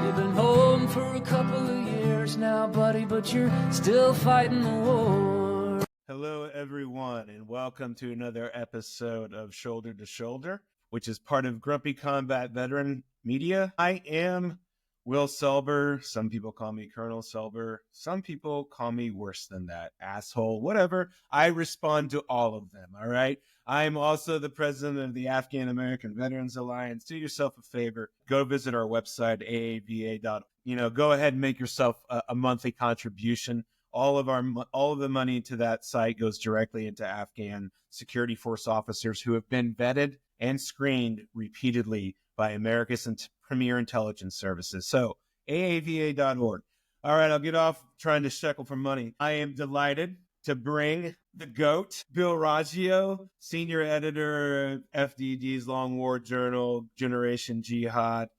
You've been home for a couple of years now, buddy, but you're still fighting the war. Hello, everyone, and welcome to another episode of Shoulder to Shoulder, which is part of Grumpy Combat Veteran Media. I am Will Selber. Some people call me Colonel Selber. Some people call me worse than that, asshole, whatever. I respond to all of them, all right? I'm also the president of the Afghan American Veterans Alliance. Do yourself a favor. Go visit our website, aava.org. Go ahead and make yourself a monthly contribution. All of the money to that site goes directly into Afghan security force officers who have been vetted and screened repeatedly by America's premier intelligence services. So aava.org. All right, I'll get off trying to shekel for money. I am delighted to bring the GOAT, Bill Roggio, senior editor of FDD's Long War Journal, Generation Jihad.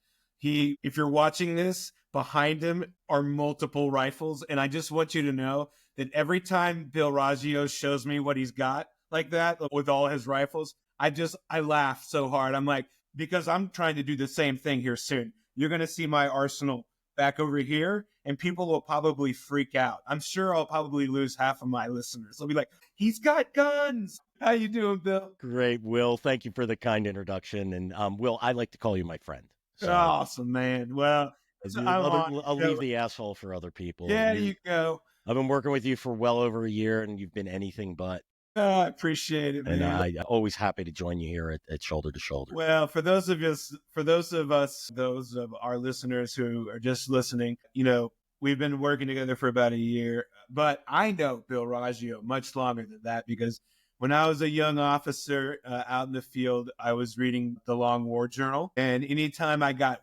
If you're watching this, behind him are multiple rifles. And I just want you to know that every time Bill Roggio shows me what he's got like that with all his rifles, I laugh so hard. I'm like, because I'm trying to do the same thing here soon. You're going to see my arsenal back over here, and people will probably freak out. I'm sure I'll probably lose half of my listeners. They'll be like, he's got guns. How you doing, Bill? Great, Will. Thank you for the kind introduction. And Will, I like to call you my friend. So awesome, man. Well, I'll leave the asshole for other people. Yeah, you go. I've been working with you for well over a year, and you've been anything but. I appreciate it, man. And I'm always happy to join you here at Shoulder to Shoulder. Well, for those of our listeners who are just listening, we've been working together for about a year, but I know Bill Roggio much longer than that because when I was a young officer out in the field, I was reading the Long War Journal. And anytime I got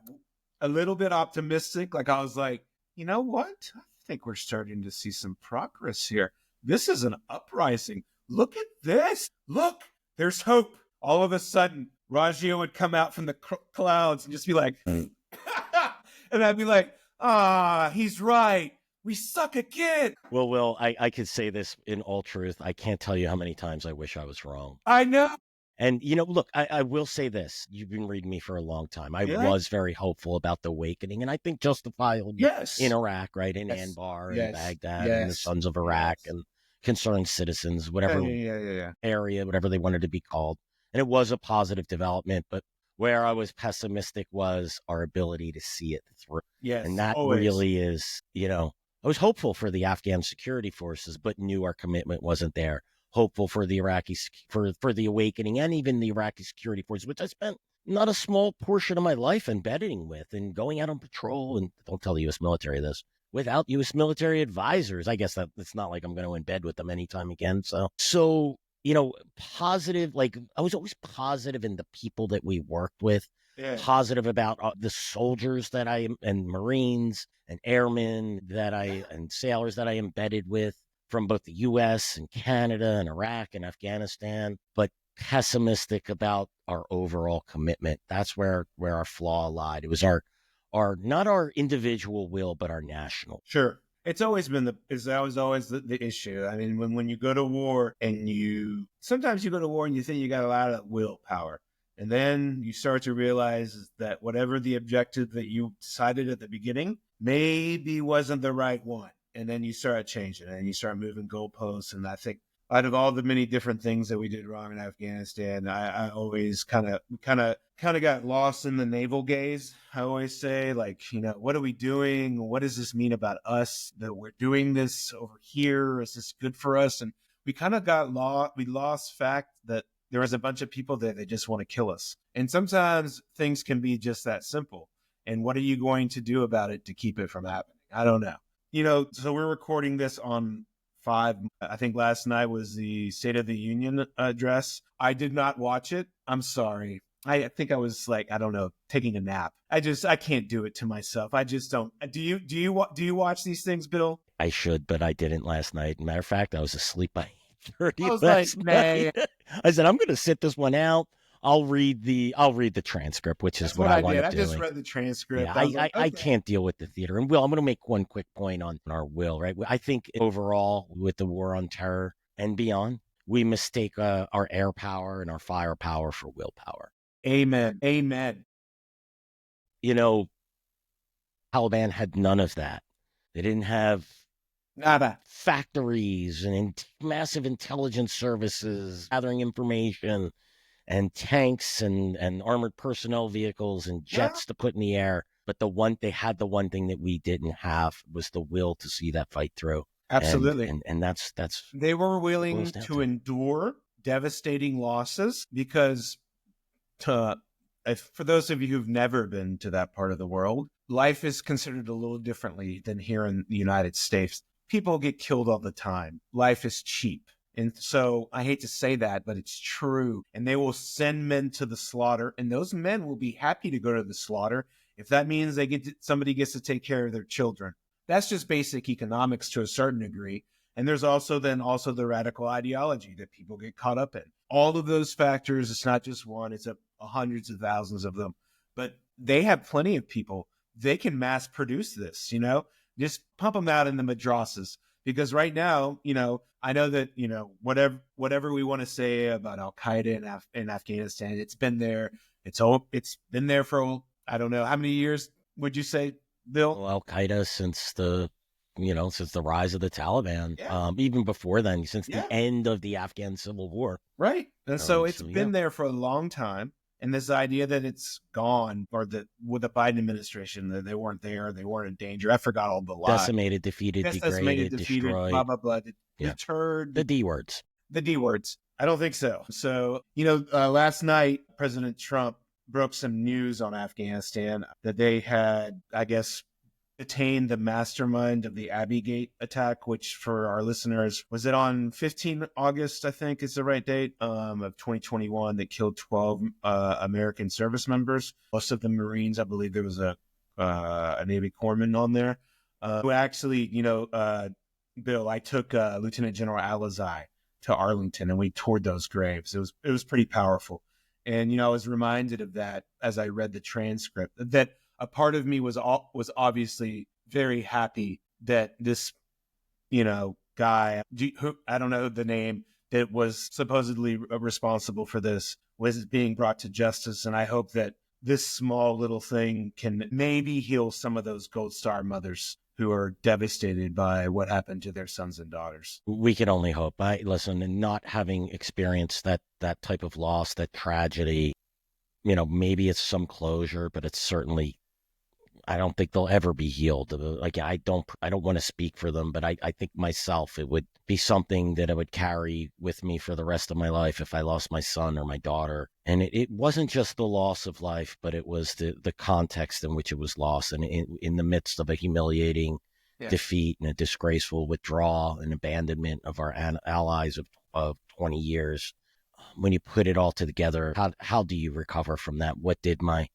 a little bit optimistic, like I was like, you know what? I think we're starting to see some progress here. This is an uprising. Look at this. Look, there's hope. All of a sudden, Roggio would come out from the clouds and just be like, and I'd be like, he's right. We suck again. Well, Will, I could say this in all truth. I can't tell you how many times I wish I was wrong. I know. And, look, I will say this. You've been reading me for a long time. I was very hopeful about the awakening, and I think justifiably in Iraq, right? In Anbar and Baghdad and the Sons of Iraq and concerned citizens, whatever area, whatever they wanted to be called. And it was a positive development, but where I was pessimistic was our ability to see it through. Yes, and that really is, I was hopeful for the Afghan security forces, but knew our commitment wasn't there. Hopeful for the Iraqis, for the awakening, and even the Iraqi security forces, which I spent not a small portion of my life embedding with and going out on patrol. And don't tell the U.S. military this. Without U.S. military advisors, I guess that it's not like I'm going to embed with them anytime again. So, positive, like I was always positive in the people that we worked with, positive about the soldiers that and Marines and airmen and sailors that I embedded with from both the U.S. and Canada and Iraq and Afghanistan, but pessimistic about our overall commitment. That's where our flaw lied. It was our not our individual will, but our national. Sure. It's always been the issue. I mean, when you go to war and sometimes you go to war and you think you got a lot of willpower, and then you start to realize that whatever the objective that you decided at the beginning maybe wasn't the right one. And then you start changing and you start moving goalposts. And I think out of all the many different things that we did wrong in Afghanistan, I always kind of got lost in the navel gaze. I always say, like, what are we doing? What does this mean about us that we're doing this over here? Is this good for us? And we kind of got lost. We lost fact that there was a bunch of people there that just want to kill us. And sometimes things can be just that simple. And what are you going to do about it to keep it from happening? I don't know. So we're recording this on 5. I think last night was the State of the Union address. I did not watch it. I'm sorry. I think I was like, I don't know, taking a nap. I can't do it to myself. I just don't. Do you watch these things, Bill? I should, but I didn't last night. Matter of fact, I was asleep by 8:30. I was like, man. I said, I'm going to sit this one out. I'll read the transcript, which is what I wound up doing. I just read the transcript. Yeah, I can't deal with the theater. And Will, I'm going to make one quick point on our will, right? I think overall with the war on terror and beyond, we mistake our air power and our firepower for willpower. Amen. Taliban had none of that. They didn't have Nada. factories and massive intelligence services gathering information and tanks and armored personnel vehicles and Yeah, jets to put in the air. But they had the one thing that we didn't have was the will to see that fight through. absolutely. And that's They were what it boils willing down to to. endure devastating losses because for those of you who've never been to that part of the world, life is considered a little differently than here in the United States. People get killed all the time. Life is cheap. And so I hate to say that, but it's true. And they will send men to the slaughter, and those men will be happy to go to the slaughter if that means somebody gets to take care of their children. That's just basic economics to a certain degree. And there's also the radical ideology that people get caught up in. All of those factors, it's not just one, it's hundreds of thousands of them. But they have plenty of people. They can mass produce this, just pump them out in the madrasas. Because right now, I know that, whatever we want to say about Al Qaeda in Afghanistan, it's been there. It's been there for, I don't know, how many years would you say, Bill? Well, Al Qaeda since the rise of the Taliban, Yeah. even before then, since Yeah. the end of the Afghan Civil War. Right. And so it's So, been there for a long time. And this idea that it's gone, or that with the Biden administration, that they weren't there, they weren't in danger. I forgot all the lies. Decimated, defeated, degraded, destroyed. blah, blah, blah. Yeah. Deterred. The D words. The D words. I don't think so. So, last night, President Trump broke some news on Afghanistan that they had, I guess, detained the mastermind of the Abbey Gate attack, which for our listeners, was it on 15 August, I think is the right date, of 2021, that killed 12 American service members, most of them Marines. I believe there was a Navy corpsman on there, who actually, Bill, I took Lieutenant General Alizai to Arlington and we toured those graves. It was pretty powerful. And, I was reminded of that as I read the transcript, that a part of me was obviously very happy that this, guy, who I don't know the name, that was supposedly responsible for this, was being brought to justice. And I hope that this small little thing can maybe heal some of those Gold Star mothers who are devastated by what happened to their sons and daughters. We can only hope. Listen, and not having experienced that type of loss, that tragedy, maybe it's some closure, but it's certainly, I don't think they'll ever be healed. Like, I don't want to speak for them, but I think myself, it would be something that I would carry with me for the rest of my life if I lost my son or my daughter. And it wasn't just the loss of life, but it was the context in which it was lost, and in the midst of a humiliating defeat and a disgraceful withdrawal and abandonment of our allies of 20 years. When you put it all together, how do you recover from that? What did my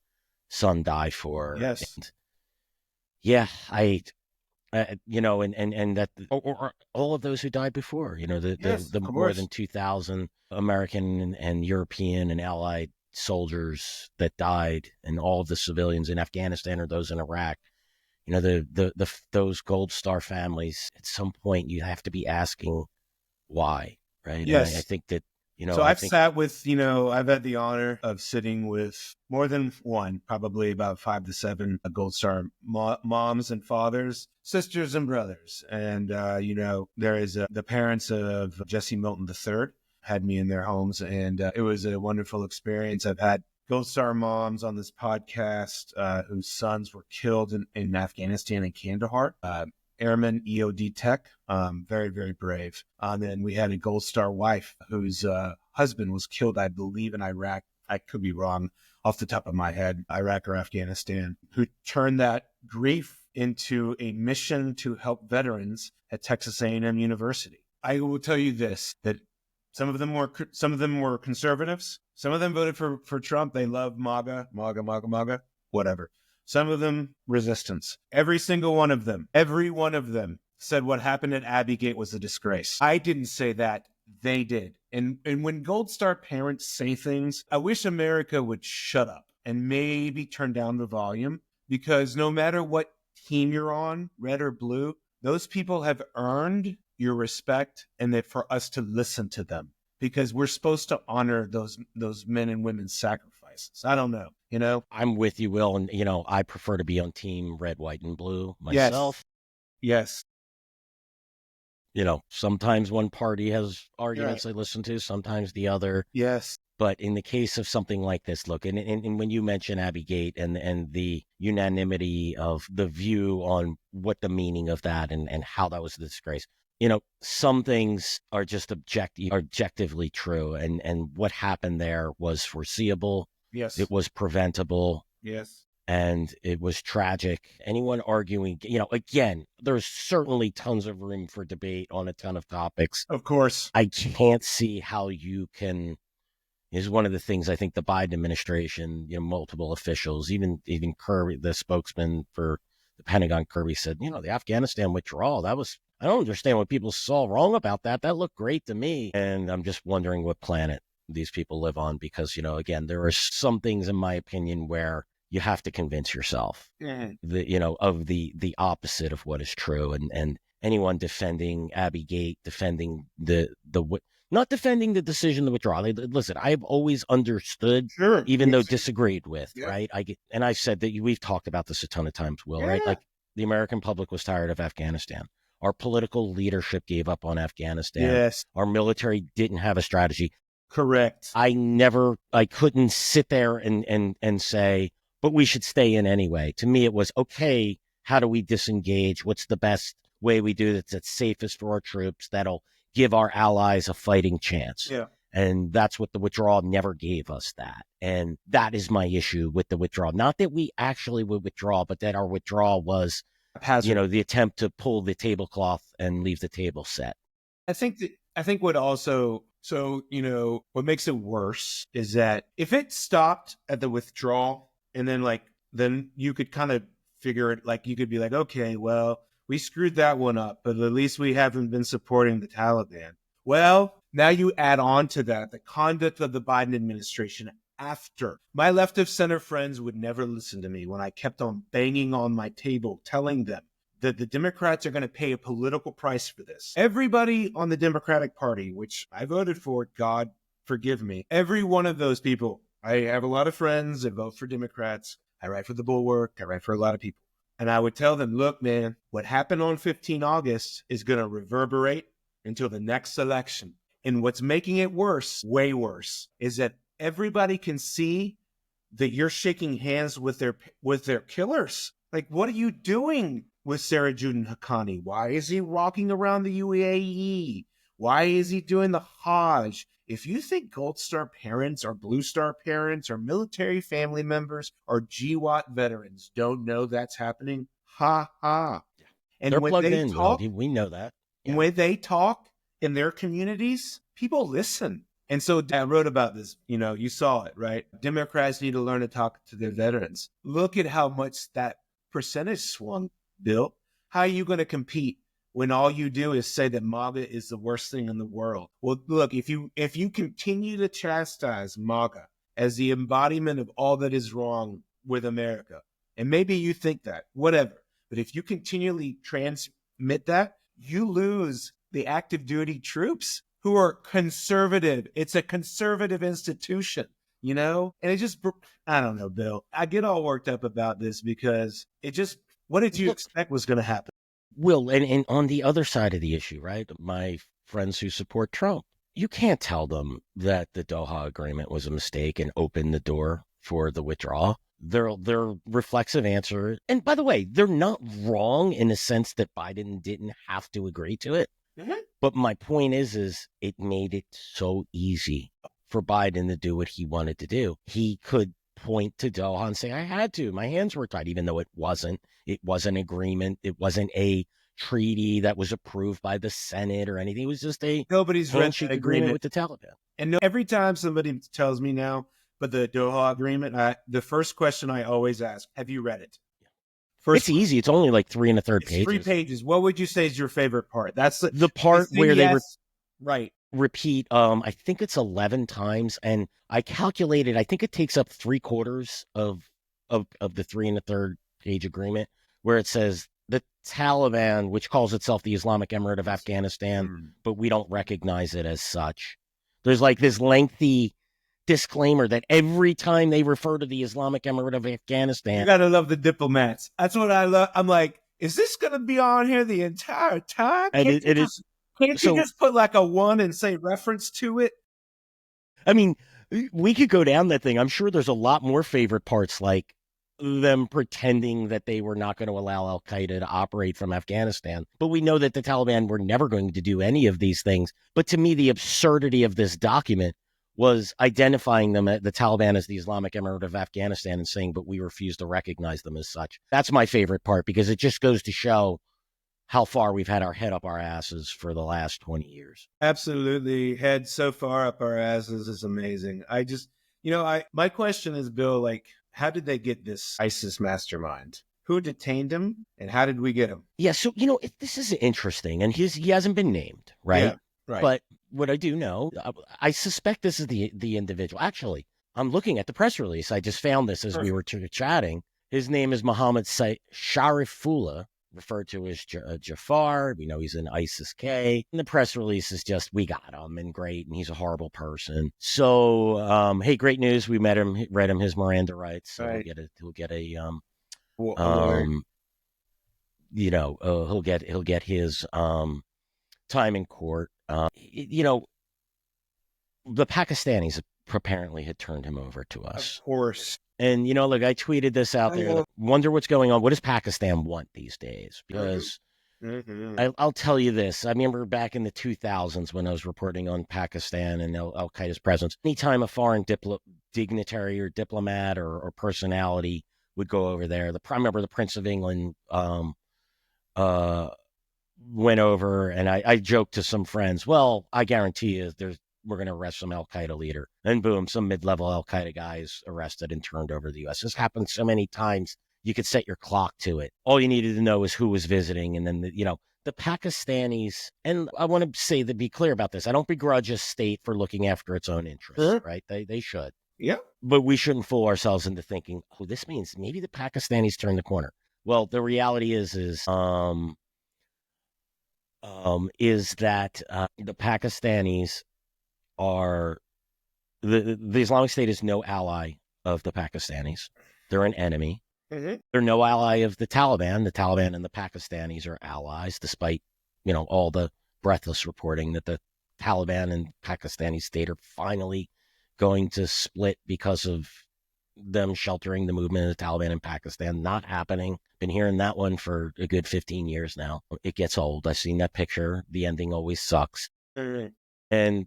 son die for? Yes. And yeah, and that, or all of those who died before, the more than 2,000 American and European and Allied soldiers that died, and all of the civilians in Afghanistan or those in Iraq. Those Gold Star families, at some point you have to be asking why, right? Yes. And I think that, So I've had the honor of sitting with more than one, probably about 5 to 7 Gold Star moms and fathers, sisters and brothers. And, there is the parents of Jesse Milton III had me in their homes, and it was a wonderful experience. I've had Gold Star moms on this podcast whose sons were killed in Afghanistan and Kandahar. Airman EOD Tech, very, very brave. And then we had a Gold Star wife whose husband was killed, I believe, in Iraq. I could be wrong off the top of my head, Iraq or Afghanistan, who turned that grief into a mission to help veterans at Texas A&M University. I will tell you this, that some of them were conservatives. Some of them voted for Trump. They love MAGA, whatever. Some of them resistance. Every one of them said what happened at Abbey Gate was a disgrace. I didn't say that. They did. And when Gold Star parents say things, I wish America would shut up and maybe turn down the volume, because no matter what team you're on, red or blue, those people have earned your respect, and that for us to listen to them, because we're supposed to honor those men and women's sacrifice. sacrifices. I don't know, you know? I'm with you, Will. And, I prefer to be on team red, white, and blue myself. Yes. Sometimes one party has arguments I listen to, sometimes the other. Yes. But in the case of something like this, look, and when you mention Abbey Gate and the unanimity of the view on what the meaning of that and how that was a disgrace, some things are just objectively true. And what happened there was foreseeable. Yes. It was preventable. Yes. And it was tragic. Anyone arguing, again, there's certainly tons of room for debate on a ton of topics. Of course. I can't see how you can. Is one of the things I think the Biden administration, multiple officials, even Kirby, the spokesman for the Pentagon, Kirby said, the Afghanistan withdrawal, I don't understand what people saw wrong about that. That looked great to me. And I'm just wondering what planet these people live on, because, again, there are some things, in my opinion, where you have to convince yourself of the opposite of what is true. And anyone defending Abbey Gate, defending not defending the decision to withdraw. Listen, I've always understood, even though disagreed with, right? I've said that we've talked about this a ton of times, Will, right? Like, the American public was tired of Afghanistan. Our political leadership gave up on Afghanistan. Yes. Our military didn't have a strategy. Correct. I couldn't sit there and say, but we should stay in anyway. To me, it was, okay, how do we disengage? What's the best way we do that's safest for our troops, that'll give our allies a fighting chance? Yeah. And that's what the withdrawal never gave us, that. And that is my issue with the withdrawal. Not that we actually would withdraw, but that our withdrawal was, the attempt to pull the tablecloth and leave the table set. I think what also, what makes it worse is that if it stopped at the withdrawal, and then you could kind of figure it, like, you could be like, okay, well, we screwed that one up, but at least we haven't been supporting the Taliban. Well, now you add on to that the conduct of the Biden administration after. My left of center friends would never listen to me when I kept on banging on my table, telling them that the Democrats are going to pay a political price for this. Everybody on the Democratic Party, which I voted for, God forgive me, every one of those people, I have a lot of friends that vote for Democrats. I write for the Bulwark. I write for a lot of people. And I would tell them, look, man, what happened on 15 August is going to reverberate until the next election. And what's making it worse, way worse, is that everybody can see that you're shaking hands with their killers. Like, what are you doing with Sarajuddin Haqqani? Why is he walking around the UAE? Why is he doing the Hajj? If you think Gold Star parents or Blue Star parents or military family members or GWAT veterans don't know that's happening, ha ha. Yeah. And they're when plugged they in, talk, we know that. Yeah. When they talk in their communities, people listen. And so I wrote about this, you saw it, right? Democrats need to learn to talk to their veterans. Look at how much that percentage swung, Bill. How are you going to compete when all you do is say that MAGA is the worst thing in the world? Well, look, if you continue to chastise MAGA as the embodiment of all that is wrong with America, and maybe you think that, whatever, but if you continually transmit that, you lose the active duty troops who are conservative. It's a conservative institution, And it just, I don't know, Bill. I get all worked up about this because what did you expect was going to happen? Will, and on the other side of the issue, right? My friends who support Trump, you can't tell them that the Doha Agreement was a mistake and opened the door for the withdrawal. Their reflexive answer, and by the way, they're not wrong in the sense that Biden didn't have to agree to it. Mm-hmm. But my point is it made it so easy for Biden to do what he wanted to do. He could point to Doha and say, I had to. My hands were tied, even though it wasn't. It wasn't an agreement. It wasn't a treaty that was approved by the Senate or anything. It was just a nobody's read that agreement with the Taliban. And every time somebody tells me now, but the Doha Agreement, the first question I always ask, have you read it? It's easy. It's only like 3 1/3 pages. 3 pages. What would you say is your favorite part? That's the part where they repeat. I think it's 11 times, and I calculated. I think it takes up 3/4 of the 3 1/3 page agreement, where it says the Taliban, which calls itself the Islamic Emirate of Afghanistan, but we don't recognize it as such. There's like this lengthy disclaimer that every time they refer to the Islamic Emirate of Afghanistan, You gotta love the diplomats. That's what I love. I'm like, is this gonna be on here the entire time? and Can't you just put like a 1 and say reference to it? I mean, we could go down that thing. I'm sure there's a lot more favorite parts, like them pretending that they were not going to allow Al Qaeda to operate from Afghanistan. But we know that the Taliban were never going to do any of these things. But to me, the absurdity of this document was identifying them, the Taliban, as the Islamic Emirate of Afghanistan and saying, but we refuse to recognize them as such. That's my favorite part, because it just goes to show how far we've had our head up our asses for the last 20 years. Absolutely. Head so far up our asses is amazing. I just, my question is, Bill, like, how did they get this ISIS mastermind? Who detained him, and how did we get him? Yeah, so, this is interesting, and he hasn't been named, right? Yeah, right. But what I do know, I suspect this is the individual. Actually, I'm looking at the press release. I just found this as we were chatting. His name is Mohammed Sharifullah, referred to as Jafar. We know he's an ISIS-K. And the press release is just, we got him, and great, and he's a horrible person. So, hey, great news. We met him, read him his Miranda rights. So Right. he'll get a he'll get his time in court. The Pakistanis apparently had turned him over to us. Of course. And, look, I tweeted this out there. Wonder what's going on. What does Pakistan want these days? Because I'll tell you this. I remember back in the 2000s when I was reporting on Pakistan and Al Qaeda's presence. Anytime a foreign dignitary or diplomat or personality would go over there, I remember the Prince of England went over, and I joked to some friends, well, I guarantee you we're going to arrest some Al Qaeda leader. And boom, some mid-level Al Qaeda guys arrested and turned over to the U.S. This happened so many times, you could set your clock to it. All you needed to know is who was visiting. And then, the Pakistanis, and I want to say, to be clear about this, I don't begrudge a state for looking after its own interests, right? They should. Yeah. But we shouldn't fool ourselves into thinking, oh, this means maybe the Pakistanis turned the corner. Well, the reality is that the Pakistanis are the Islamic State is no ally of the Pakistanis. They're an enemy. They're no ally of the Taliban. The Taliban and the Pakistanis are allies, despite all the breathless reporting that the Taliban and Pakistani state are finally going to split because of them sheltering the movement of the Taliban in Pakistan. Not happening. Been hearing that one for a good 15 years now. It gets old. I've seen that picture. The ending always sucks. And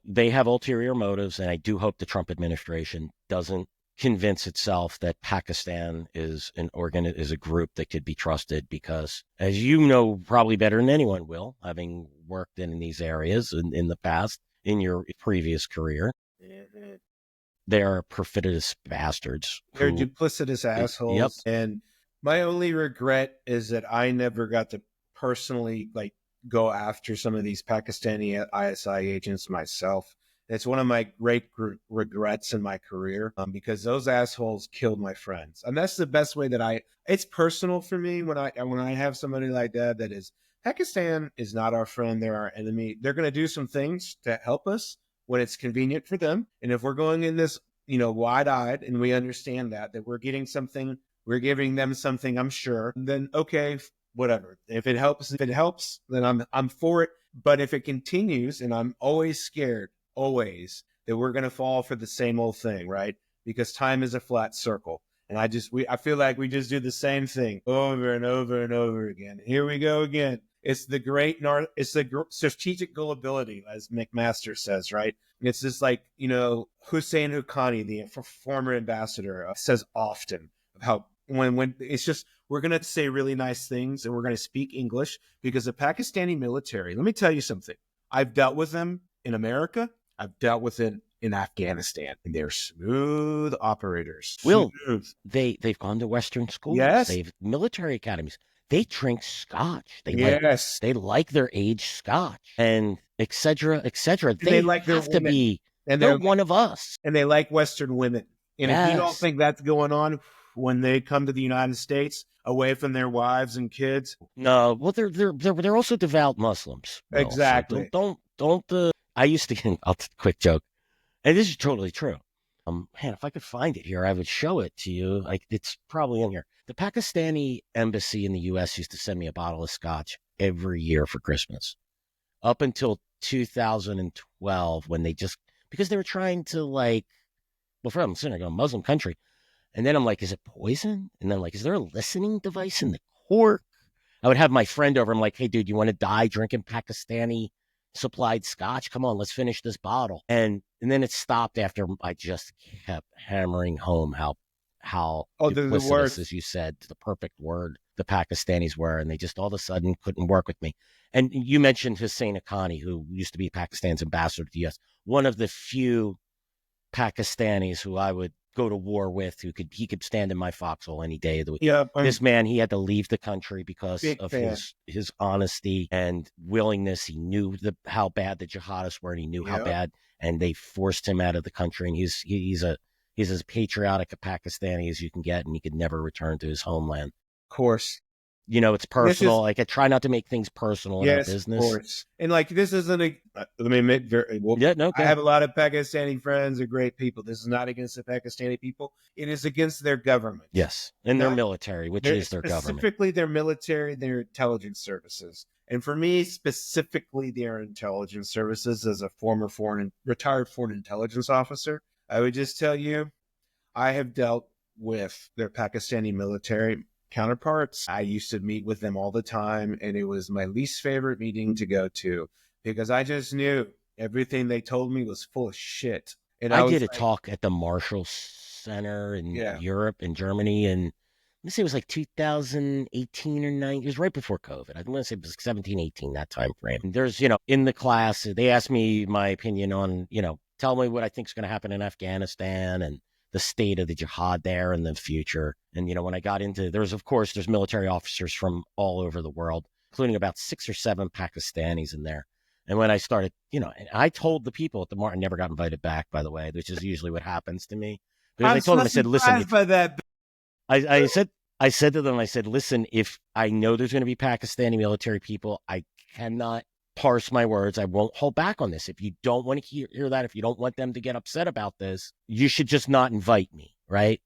they have ulterior motives, and I do hope the Trump administration doesn't convince itself that Pakistan is a group that could be trusted, because, as you know probably better than anyone will, having worked in these areas in the past, in your previous career, they're perfidious bastards. They're duplicitous assholes. Yep. And my only regret is that I never got to personally go after some of these Pakistani ISI agents myself. It's one of my great regrets in my career, because those assholes killed my friends. And that's the best way that it's personal for me when I have somebody like that is, Pakistan is not our friend, they're our enemy. They're going to do some things to help us when it's convenient for them. And if we're going in this, wide-eyed, and we understand that we're getting something, we're giving them something, I'm sure, then okay, whatever. If it helps, then I'm for it. But if it continues, and I'm always scared, that we're going to fall for the same old thing, right? Because time is a flat circle. And I feel like we just do the same thing over and over and over again. Here we go again. It's the strategic gullibility, as McMaster says, right? It's just like, Hussein Haqqani, the former ambassador, says often how when it's just, we're going to say really nice things and we're going to speak English, because the Pakistani military, let me tell you something. I've dealt with them in America. I've dealt with it in Afghanistan, and they're smooth operators. Will, they've gone to Western schools. Yes. They've military academies. They drink scotch. They like their aged scotch, and et cetera, et cetera. They like their have to women. be, And they're one of us. And they like Western women. And if you don't Yes. think that's going on when they come to the United States away from their wives and kids. No, well, they're also devout Muslims. Will. Exactly. So don't. I used to. Quick joke. And this is totally true. Man, if I could find it here, I would show it to you. Like, it's probably in here. The Pakistani embassy in the U.S. used to send me a bottle of scotch every year for Christmas, up until 2012, when because they were trying to, like, well, for them, it's a Muslim country. And then I'm like, is it poison? And then I'm like, is there a listening device in the cork? I would have my friend over. I'm like, hey, dude, you want to die drinking Pakistani supplied scotch? Come on, let's finish this bottle. And then it stopped after I just kept hammering home how duplicitous, as you said, the perfect word the Pakistanis were. And they just all of a sudden couldn't work with me. And you mentioned Hussein Haqqani, who used to be Pakistan's ambassador to the U.S., one of the few Pakistanis who I would go to war with, he could stand in my foxhole any day of the week. Yeah, this man, he had to leave the country because of his honesty and willingness. He knew how bad the jihadists were, and he knew how bad, and they forced him out of the country. And he's as patriotic a Pakistani as you can get, and he could never return to his homeland. Of course. It's personal. Like, I try not to make things personal in our business. Of course. And like, this isn't let me admit, I have a lot of Pakistani friends. They're great people. This is not against the Pakistani people. It is against their government. Yes. And their military, which is their government. Specifically their military, their intelligence services. And for me, specifically their intelligence services, as a former retired foreign intelligence officer, I would just tell you, I have dealt with their Pakistani military counterparts. I used to meet with them all the time, and it was my least favorite meeting to go to because I just knew everything they told me was full of shit. And I did a talk at the Marshall Center in Europe, in Germany, and let me say it was like 2018 or 9. It was right before COVID. I want to say it was 17, 18, that time frame. And there's, in the class, they asked me my opinion on, tell me what I think is going to happen in Afghanistan and the state of the jihad there in the future. And, when I got into, there's military officers from all over the world, including about 6 or 7 Pakistanis in there. And when I started, and I told the people at the I never got invited back, by the way, which is usually what happens to me. Because I told them, I said, listen, I said to them, listen, if I know there's going to be Pakistani military people, I cannot parse my words. I won't hold back on this. If you don't want to hear that, if you don't want them to get upset about this, you should just not invite me, right?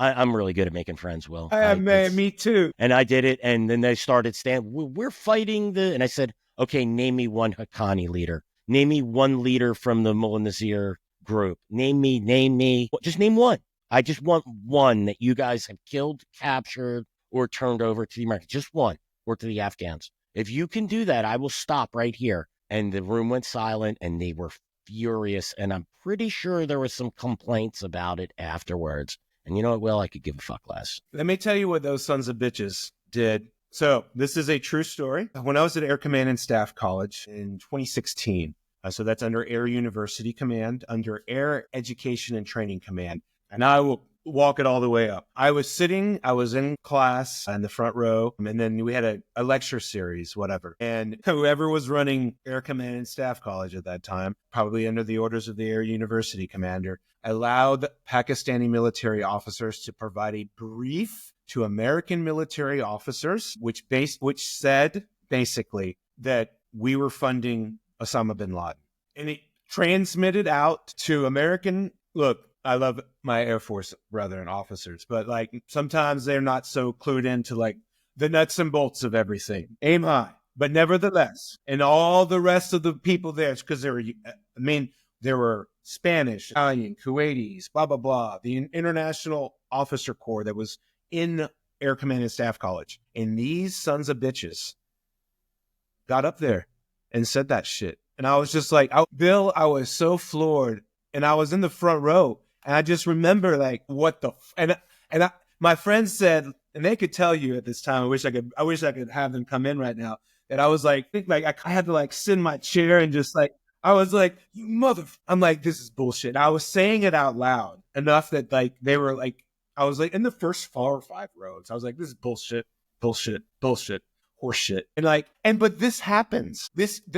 I'm really good at making friends, Will. Me too. And I did it, and then they started we're fighting and I said, okay, name me one Haqqani leader. Name me one leader from the Mullah Nazir group. Name me. Just name one. I just want one that you guys have killed, captured, or turned over to the Americans. Just one, or to the Afghans. If you can do that, I will stop right here. And the room went silent, and they were furious. And I'm pretty sure there were some complaints about it afterwards. And you know what, Will? I could give a fuck less. Let me tell you what those sons of bitches did. So this is a true story. When I was at Air Command and Staff College in 2016, so that's under Air University Command, under Air Education and Training Command. And I will walk it all the way up. I was in class in the front row, and then we had a lecture series, whatever. And whoever was running Air Command and Staff College at that time, probably under the orders of the Air University commander, allowed Pakistani military officers to provide a brief to American military officers, which said basically that we were funding Osama bin Laden. And it transmitted out to American, look, I love my Air Force brethren officers, but like sometimes they're not so clued into like the nuts and bolts of everything. Aim high, but nevertheless, and all the rest of the people there, because there were Spanish, Italian, Kuwaitis, blah, blah, blah, the International Officer Corps that was in Air Command and Staff College. And these sons of bitches got up there and said that shit. And I was just like, Bill, I was so floored. And I was in the front row. And I just remember like, what the, my friends said, and they could tell you at this time, I wish I could have them come in right now, that I was like I had to like sit in my chair and just like, I was like, you mother, I'm like, this is bullshit. I was saying it out loud enough that like, they were like, I was like in the first 4 or 5 rows. I was like, this is bullshit, horseshit. But this happens.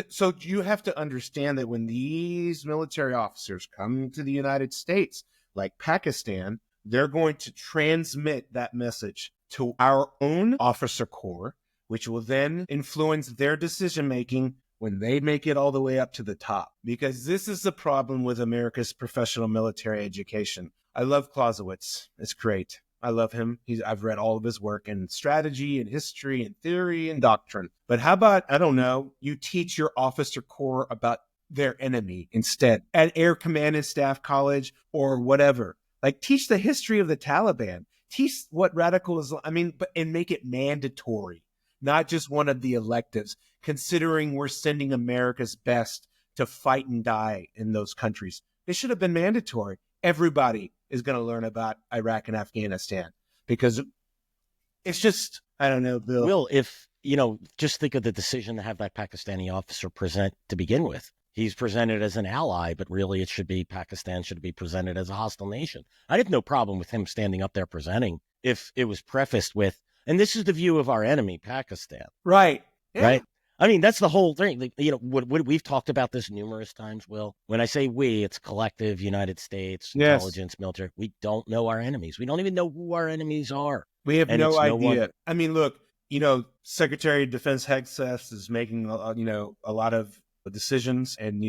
So you have to understand that when these military officers come to the United States, like Pakistan, they're going to transmit that message to our own officer corps, which will then influence their decision-making when they make it all the way up to the top. Because this is the problem with America's professional military education. I love Clausewitz. It's great. I love him. I've read all of his work in strategy and history and theory and doctrine. But how about, I don't know, you teach your officer corps about their enemy instead at Air Command and Staff College or whatever. Like, teach the history of the Taliban. Teach what radical Islam, and make it mandatory, not just one of the electives, considering we're sending America's best to fight and die in those countries. It should have been mandatory. Everybody is going to learn about Iraq and Afghanistan because it's just, I don't know, Bill. Will, just think of the decision to have that Pakistani officer present to begin with. He's presented as an ally, but really Pakistan should be presented as a hostile nation. I'd have no problem with him standing up there presenting if it was prefaced with, and this is the view of our enemy, Pakistan. Right. Yeah. Right. I mean, that's the whole thing. We've talked about this numerous times, Will. When I say we, it's collective United States, intelligence, military. We don't know our enemies. We don't even know who our enemies are. We have no idea. I mean, look, Secretary of Defense Hegseth is making, a lot of decisions, and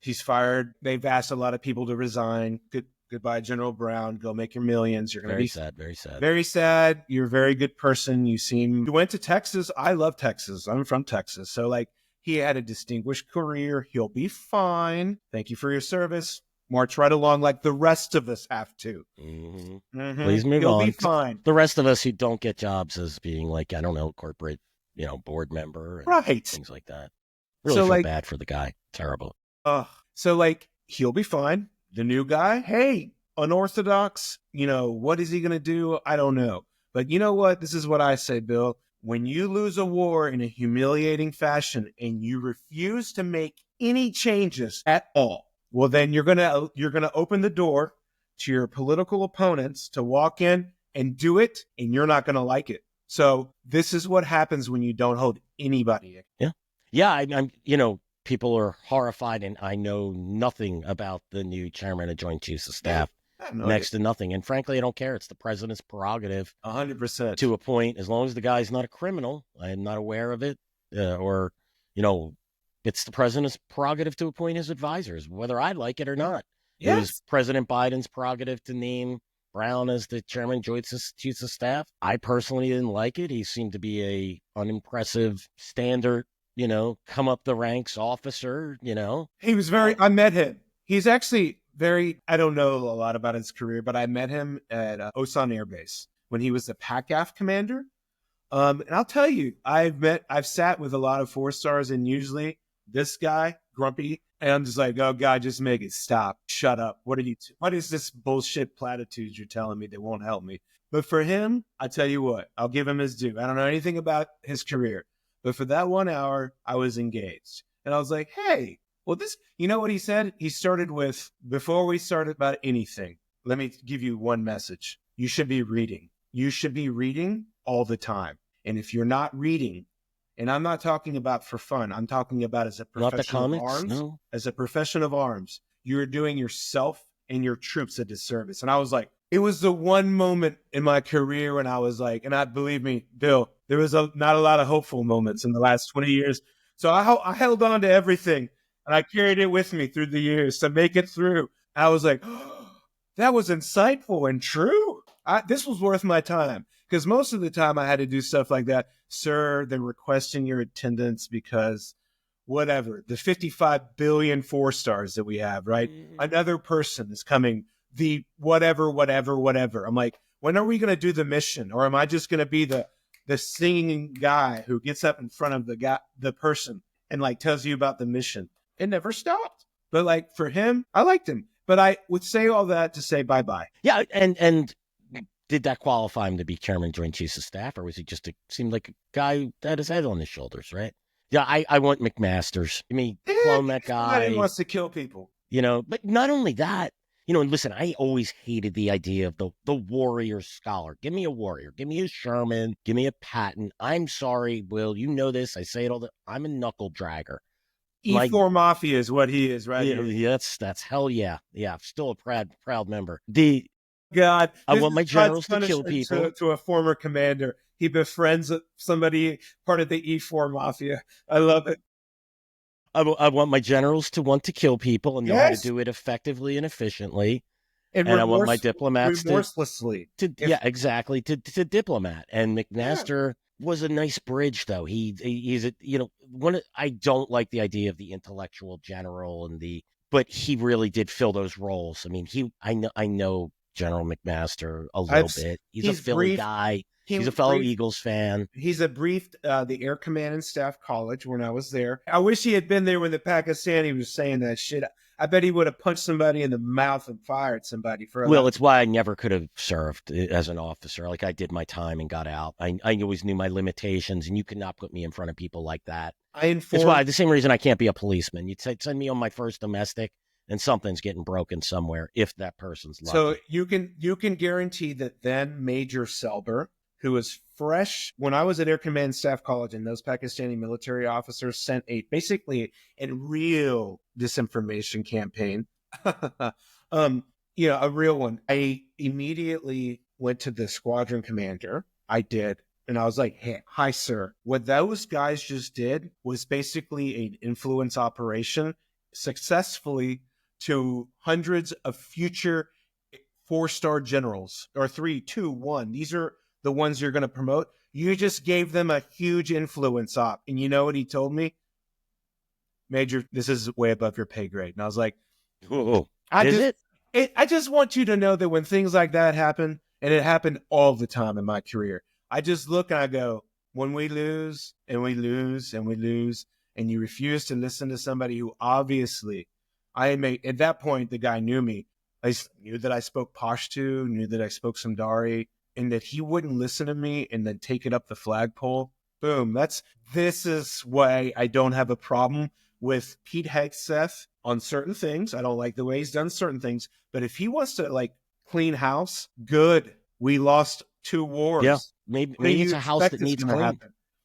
he's fired. They've asked a lot of people to resign. Goodbye, General Brown. Go make your millions. You're going to be sad, very sad, very sad. You're a very good person. You went to Texas. I love Texas. I'm from Texas, so he had a distinguished career. He'll be fine. Thank you for your service. March right along like the rest of us have to. Mm-hmm. Mm-hmm. Please move on. He'll be fine. The rest of us who don't get jobs as being corporate, board member, and right, things like that. Really feel bad for the guy. Terrible. He'll be fine. The new guy, hey, unorthodox, what is he going to do? I don't know. But you know what? This is what I say, Bill. When you lose a war in a humiliating fashion and you refuse to make any changes at all, well, then you're going to open the door to your political opponents to walk in and do it, and you're not going to like it. So this is what happens when you don't hold anybody. Yeah. Yeah, I'm people are horrified, and I know nothing about the new chairman of Joint Chiefs of Staff, next to nothing. And frankly, I don't care. It's the president's prerogative, 100%, to appoint, as long as the guy's not a criminal. I'm not aware of it, it's the president's prerogative to appoint his advisors, whether I like it or not. Yes. It was President Biden's prerogative to name Brown as the chairman of Joint Chiefs of Staff. I personally didn't like it. He seemed to be a unimpressive standard, come up the ranks officer, He was I met him. He's actually I don't know a lot about his career, but I met him at Osan Air Base when he was the PACAF commander. And I'll tell you, I've sat with a lot of 4-stars, and usually this guy, grumpy, and I'm just like, oh God, just make it stop. Shut up. What is this bullshit platitudes you're telling me that won't help me? But for him, I tell you what, I'll give him his due. I don't know anything about his career. But for that 1 hour, I was engaged. And I was like, hey, well, you know what he said? He started with, before we start about anything, let me give you one message. You should be reading. You should be reading all the time. And if you're not reading, and I'm not talking about for fun, I'm talking about as a professional of arms. No. As a profession of arms, you're doing yourself and your troops a disservice. And I was like, it was the one moment in my career when I was like, and believe me, Bill, there was not a lot of hopeful moments in the last 20 years. So I held on to everything, and I carried it with me through the years to make it through. I was like, oh, that was insightful and true. This was worth my time, because most of the time I had to do stuff like that. Sir, they're requesting your attendance because whatever, the 55 billion 4-stars that we have, right? Another person is coming, the whatever. I'm like, when are we going to do the mission? Or am I just going to be the singing guy who gets up in front of the person and tells you about the mission? It never stopped. But for him, I liked him. But I would say all that to say bye-bye. Yeah. And did that qualify him to be chairman of Joint Chiefs of Staff, or was he seemed like a guy who had his head on his shoulders, right? Yeah. I want McMaster's. I mean, clone that guy. He wants to kill people. But not only that, and listen, I always hated the idea of the warrior scholar. Give me a warrior. Give me a Sherman. Give me a Patton. I'm sorry, Will. You know this. I say it I'm a knuckle dragger. E4 Mafia is what he is, right? Yeah, that's hell yeah. Yeah, still a proud member. God, I want my generals to kill people. To a former commander. He befriends somebody part of the E4 Mafia. I love it. I want my generals to want to kill people and know how to Yes. do it effectively and efficiently. And I want my diplomats remorselessly. yeah, exactly, to diplomat. And Yeah. McMaster was a nice bridge, though. He's a, I don't like the idea of the intellectual general but he really did fill those roles. I mean, I know General McMaster a little bit. He's a Philly guy. He's a fellow Eagles fan. He's a briefed the Air Command and Staff College when I was there. I wish he had been there when the Pakistani was saying that shit. I bet he would have punched somebody in the mouth and fired somebody for. Well, it's why I never could have served as an officer. Like, I did my time and got out. I always knew my limitations, and you could not put me in front of people like that. It's why the same reason I can't be a policeman. You'd send me on my first domestic, and something's getting broken somewhere if that person's lucky. So you can guarantee that then Major Selber, who was fresh when I was at Air Command Staff College, and those Pakistani military officers sent basically a real disinformation campaign. A real one. I immediately went to the squadron commander. I did. And I was like, hey, hi, sir. What those guys just did was basically an influence operation successfully to hundreds of future 4-star generals, or 3, 2, 1. These are the ones you're going to promote. You just gave them a huge influence op. And you know what he told me? Major, this is way above your pay grade. And I was like, I just want you to know that when things like that happen, and it happened all the time in my career, I just look and I go, when we lose and we lose and we lose, and you refuse to listen to somebody who obviously, at that point, the guy knew me. I knew that I spoke Pashto, knew that I spoke Sundari, and that he wouldn't listen to me and then take it up the flagpole. Boom. This is why I don't have a problem with Pete Hegseth on certain things. I don't like the way he's done certain things, but if he wants to clean house, good. We lost 2 wars. Yeah, maybe it's a house that needs clean.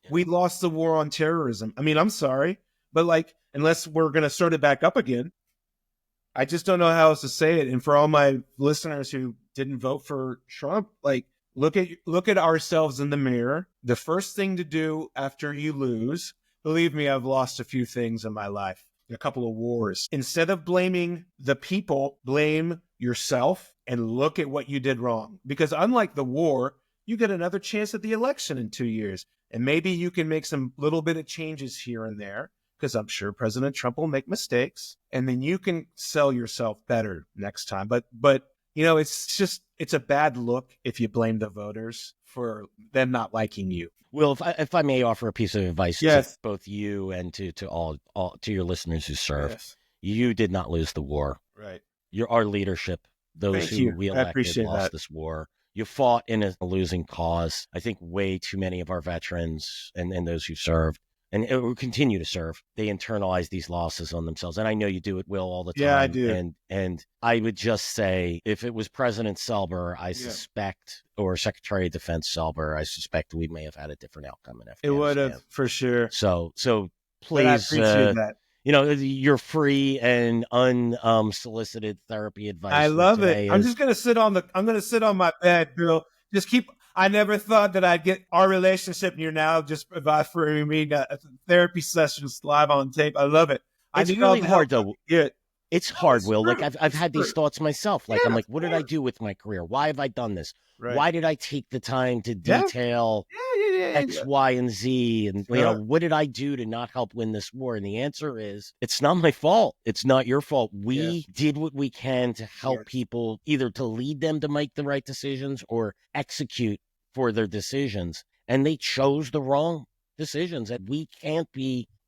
We lost the war on terrorism. I mean, I'm sorry, but unless we're going to start it back up again, I just don't know how else to say it. And for all my listeners who didn't vote for Trump, look at ourselves in the mirror. The first thing to do after you lose, believe me, I've lost a few things in my life, a couple of wars. Instead of blaming the people, blame yourself and look at what you did wrong. Because unlike the war, you get another chance at the election in 2 years. And maybe you can make some little bit of changes here and there, because I'm sure President Trump will make mistakes, and then you can sell yourself better next time. But it's a bad look if you blame the voters for them not liking you. Well, if I may offer a piece of advice yes. to both you and to all to your listeners who serve, yes. You did not lose the war. Right. Our leadership, those who we elected, lost this war. You fought in a losing cause. I think way too many of our veterans and those who served and will continue to serve, they internalize these losses on themselves. And I know you do it, Will, all the time. Yeah, I do. And I would just say, if it was President Selber, I suspect, or Secretary of Defense Selber, I suspect we may have had a different outcome in Afghanistan. It would have, for sure. So please, but I appreciate that. Your free and unsolicited therapy advice. I love it. I'm just going to sit on my bed, Bill. Just I never thought that I'd get our relationship, and you're now just offering me therapy sessions live on tape. I love it. It's really hard, though. Yeah. It's hard, Will. I've had these thoughts myself. I'm like, what did I do with my career? Why have I done this? Right. Why did I take the time to detail X, Y, and Z? And, what did I do to not help win this war? And the answer is, it's not my fault. It's not your fault. We did what we can to help people, either to lead them to make the right decisions or execute for their decisions. And they chose the wrong decisions. And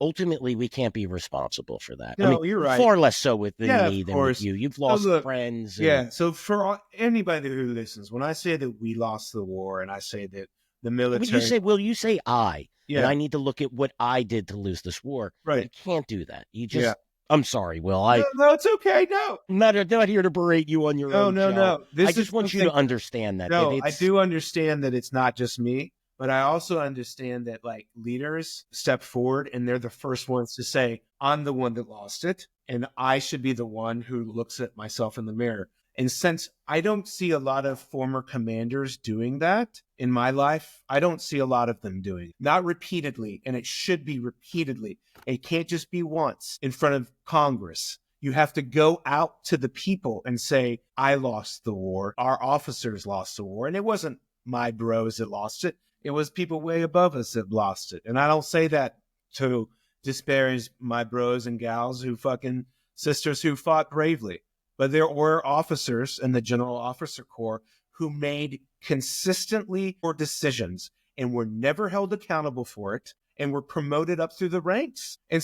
ultimately, we can't be responsible for that. No, you're right. Far less so with me than with you. You've lost friends. So for anybody who listens, when I say that we lost the war, and I say that the military... you say I. Yeah. And I need to look at what I did to lose this war. Right. You can't do that. You just... Yeah. I'm sorry, Will. No, it's okay. No. I'm not here to berate you on your own show. No. I just want you to understand that. No, I do understand that it's not just me. But I also understand that leaders step forward and they're the first ones to say, I'm the one that lost it. And I should be the one who looks at myself in the mirror. And since I don't see a lot of former commanders doing that in my life, I don't see a lot of them doing it. Not repeatedly, and it should be repeatedly. It can't just be once in front of Congress. You have to go out to the people and say, I lost the war. Our officers lost the war. And it wasn't my bros that lost it. It was people way above us that lost it. And I don't say that to disparage my bros and gals who fucking sisters who fought bravely. But there were officers in the General Officer Corps who made consistently poor decisions and were never held accountable for it and were promoted up through the ranks. And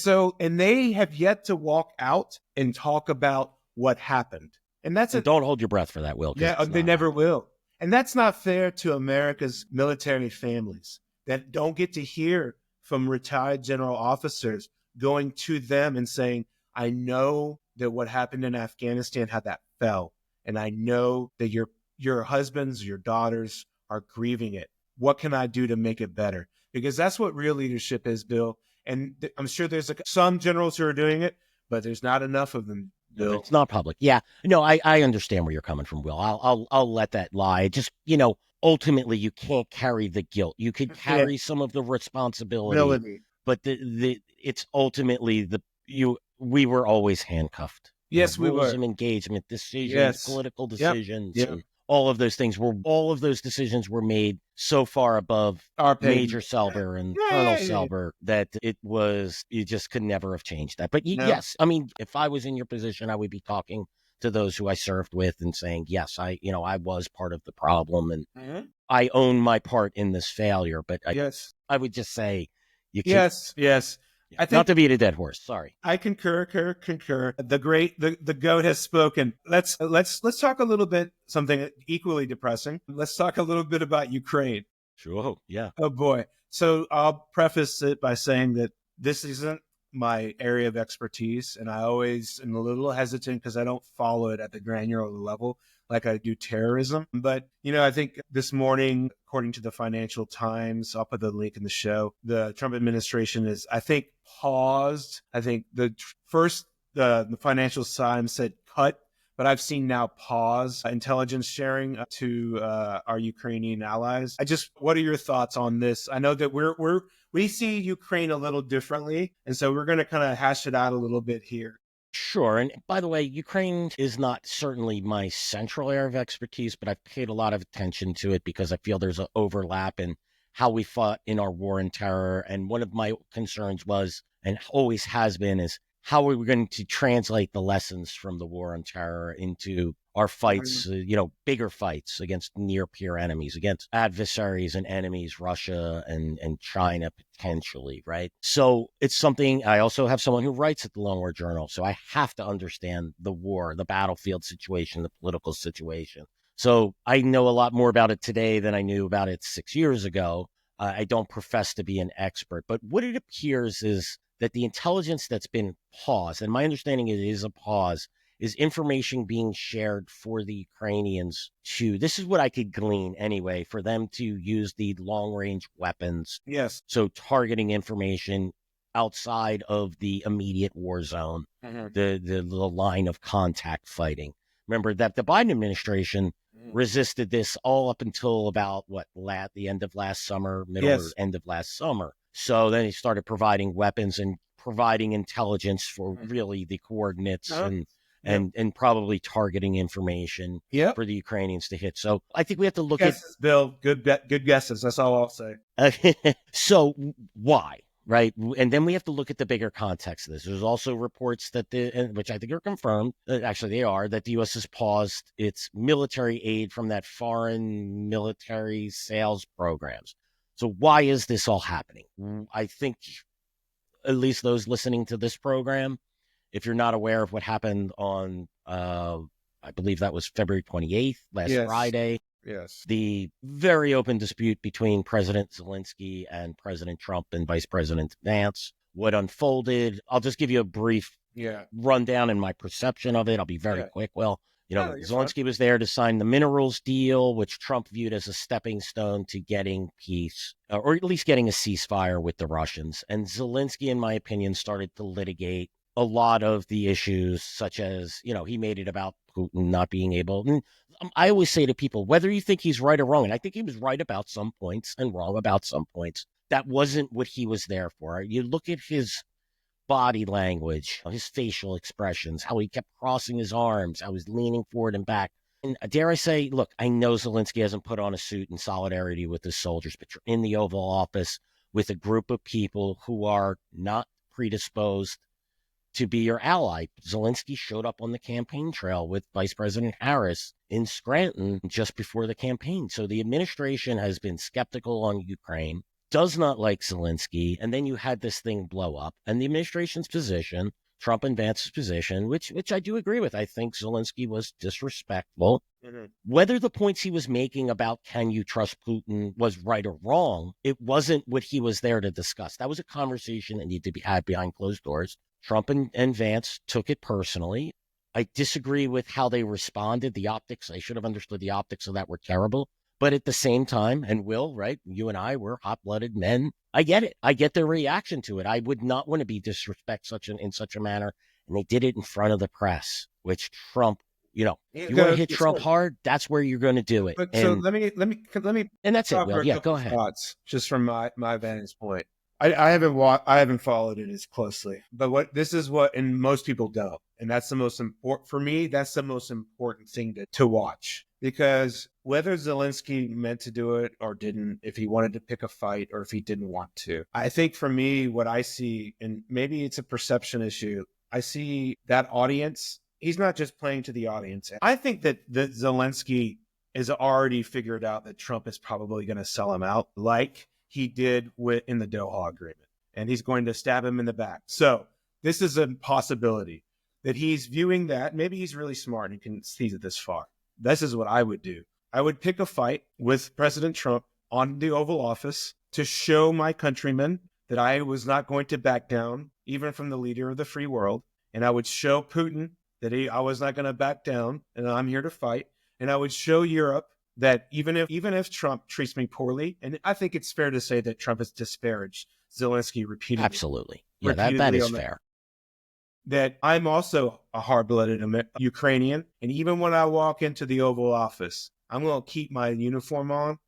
they have yet to walk out and talk about what happened. And don't hold your breath for that, Will. Yeah, they never will. And that's not fair to America's military families that don't get to hear from retired general officers going to them and saying, I know that what happened in Afghanistan, how that fell. And I know that your husbands, your daughters are grieving it. What can I do to make it better? Because that's what real leadership is, Bill. And I'm sure there's some generals who are doing it, but there's not enough of them, Bill. It's not public. Yeah. No, I understand where you're coming from, Will. I'll let that lie. Just, ultimately you can't carry the guilt. You could carry some of the responsibility, but it's ultimately we were always handcuffed. Yes, we were. Rules of engagement, decisions, political decisions, and all of those decisions were made so far above Major Selber and Colonel Selber that you just could never have changed that. But yes, I mean, if I was in your position, I would be talking to those who I served with and saying, yes, I was part of the problem and I own my part in this failure. But I would just say, you can't. Yes. I think, not to beat a dead horse. Sorry. I concur. The goat has spoken. Let's talk a little bit something equally depressing. Let's talk a little bit about Ukraine. Sure. Yeah. Oh boy. So I'll preface it by saying that this isn't my area of expertise, and I always am a little hesitant because I don't follow it at the granular level like I do terrorism. But, I think this morning, according to the Financial Times, I'll put the link in the show, the Trump administration is, I think, paused. I think the Financial Times said cut, but I've seen now pause intelligence sharing to our Ukrainian allies. What are your thoughts on this? I know that we see Ukraine a little differently, and so we're going to kind of hash it out a little bit here. Sure. And by the way, Ukraine is not certainly my central area of expertise, but I've paid a lot of attention to it because I feel there's an overlap in how we fought in our war on terror. And one of my concerns was, and always has been, is how are we going to translate the lessons from the war on terror into our fights, bigger fights against near-peer enemies, against adversaries and enemies, Russia and China potentially, right? So it's something. I also have someone who writes at the Lone War Journal, so I have to understand the war, the battlefield situation, the political situation. So I know a lot more about it today than I knew about it 6 years ago. I don't profess to be an expert, but what it appears is that the intelligence that's been paused, and my understanding it is a pause, is information being shared for the Ukrainians this is what I could glean anyway, for them to use the long-range weapons. Yes. So targeting information outside of the immediate war zone, the line of contact fighting. Remember that the Biden administration resisted this all up until about the end of last summer, end of last summer. So then he started providing weapons and providing intelligence for really the coordinates and probably targeting information for the Ukrainians to hit. So I think we have to look at Bill. Good guesses. That's all I'll say. So why? Right. And then we have to look at the bigger context of this. There's also reports that which I think are confirmed, actually they are, that the U.S. has paused its military aid from that foreign military sales programs. So why is this all happening? I think at least those listening to this program, if you're not aware of what happened on, I believe that was February 28th, last Friday. Yes. The very open dispute between President Zelensky and President Trump and Vice President Vance. What unfolded, I'll just give you a brief rundown in my perception of it. I'll be very quick. Well, Zelensky was there to sign the minerals deal, which Trump viewed as a stepping stone to getting peace, or at least getting a ceasefire with the Russians. And Zelensky, in my opinion, started to litigate a lot of the issues, such as, he made it about Putin not being able. And I always say to people, whether you think he's right or wrong, and I think he was right about some points and wrong about some points, that wasn't what he was there for. You look at his body language, his facial expressions, how he kept crossing his arms, how he's leaning forward and back. And dare I say, look, I know Zelensky hasn't put on a suit in solidarity with his soldiers, but you're in the Oval Office with a group of people who are not predisposed to be your ally. Zelensky showed up on the campaign trail with Vice President Harris in Scranton just before the campaign. So the administration has been skeptical on Ukraine, does not like Zelensky, and then you had this thing blow up. And the administration's position, Trump and Vance's position, which I do agree with. I think Zelensky was disrespectful. Mm-hmm. Whether the points he was making about can you trust Putin was right or wrong, it wasn't what he was there to discuss. That was a conversation that needed to be had behind closed doors. Trump and Vance took it personally. I disagree with how they responded. The optics, I should have understood the optics of that were terrible. But at the same time, and Will, right, you and I were hot-blooded men. I get it. I get their reaction to it. I would not want to be disrespect in such a manner. And they did it in front of the press, which Trump, you want to hit Trump hard, that's where you're going to do it. But so let me, and that's it, Will. Yeah, go ahead. Thoughts, just from my vantage point. I haven't followed it as closely, but this is what, and most people don't. And that's the most important, for me, that's the most important thing to watch. Because whether Zelensky meant to do it or didn't, if he wanted to pick a fight or if he didn't want to, I think for me, what I see, and maybe it's a perception issue, I see that audience, he's not just playing to the audience. I think that Zelensky has already figured out that Trump is probably going to sell him out like he did in the Doha agreement, and he's going to stab him in the back. So this is a possibility that he's viewing that. Maybe he's really smart and can see it this far. This is what I would do. I would pick a fight with President Trump on the Oval Office to show my countrymen that I was not going to back down, even from the leader of the free world. And I would show Putin that I was not going to back down, and I'm here to fight. And I would show Europe that even if Trump treats me poorly, and I think it's fair to say that Trump has disparaged Zelensky repeatedly. Absolutely. Yeah, that is fair. That I'm also a hard-blooded Ukrainian, and even when I walk into the Oval Office, I'm going to keep my uniform on,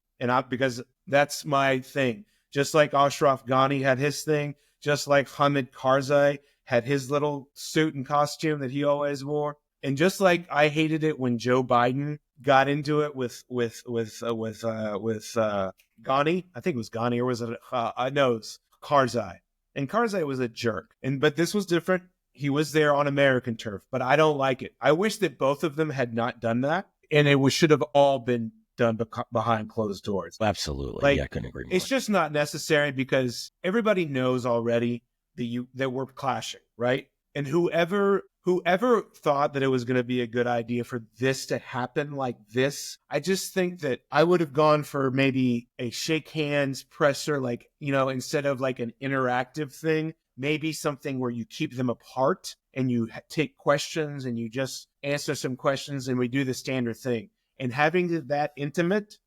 because that's my thing. Just like Ashraf Ghani had his thing, just like Hamid Karzai had his little suit and costume that he always wore, and just like I hated it when Joe Biden got into it with Ghani. I think it was Ghani, or was it? No, it was Karzai, and Karzai was a jerk. But this was different. He was there on American turf, but I don't like it. I wish that both of them had not done that, and it should have all been done behind closed doors. Absolutely. Yeah, I couldn't agree more. It's just not necessary because everybody knows already that we're clashing, right? And whoever thought that it was going to be a good idea for this to happen like this, I just think that I would have gone for maybe a shake hands presser, instead of like an interactive thing. Maybe something where you keep them apart and you take questions and you just answer some questions and we do the standard thing. And having an intimate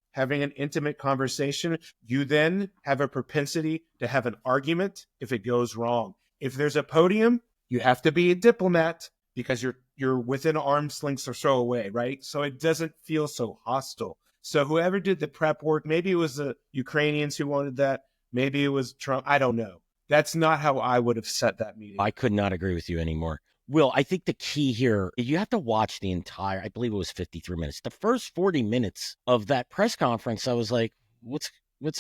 conversation, you then have a propensity to have an argument if it goes wrong. If there's a podium, you have to be a diplomat because you're within arm's length or so away, right? So it doesn't feel so hostile. So whoever did the prep work, maybe it was the Ukrainians who wanted that. Maybe it was Trump. I don't know. That's not how I would have set that meeting. I could not agree with you anymore. Will, I think the key here, you have to watch the entire, I believe it was 53 minutes. The first 40 minutes of that press conference, I was like, what's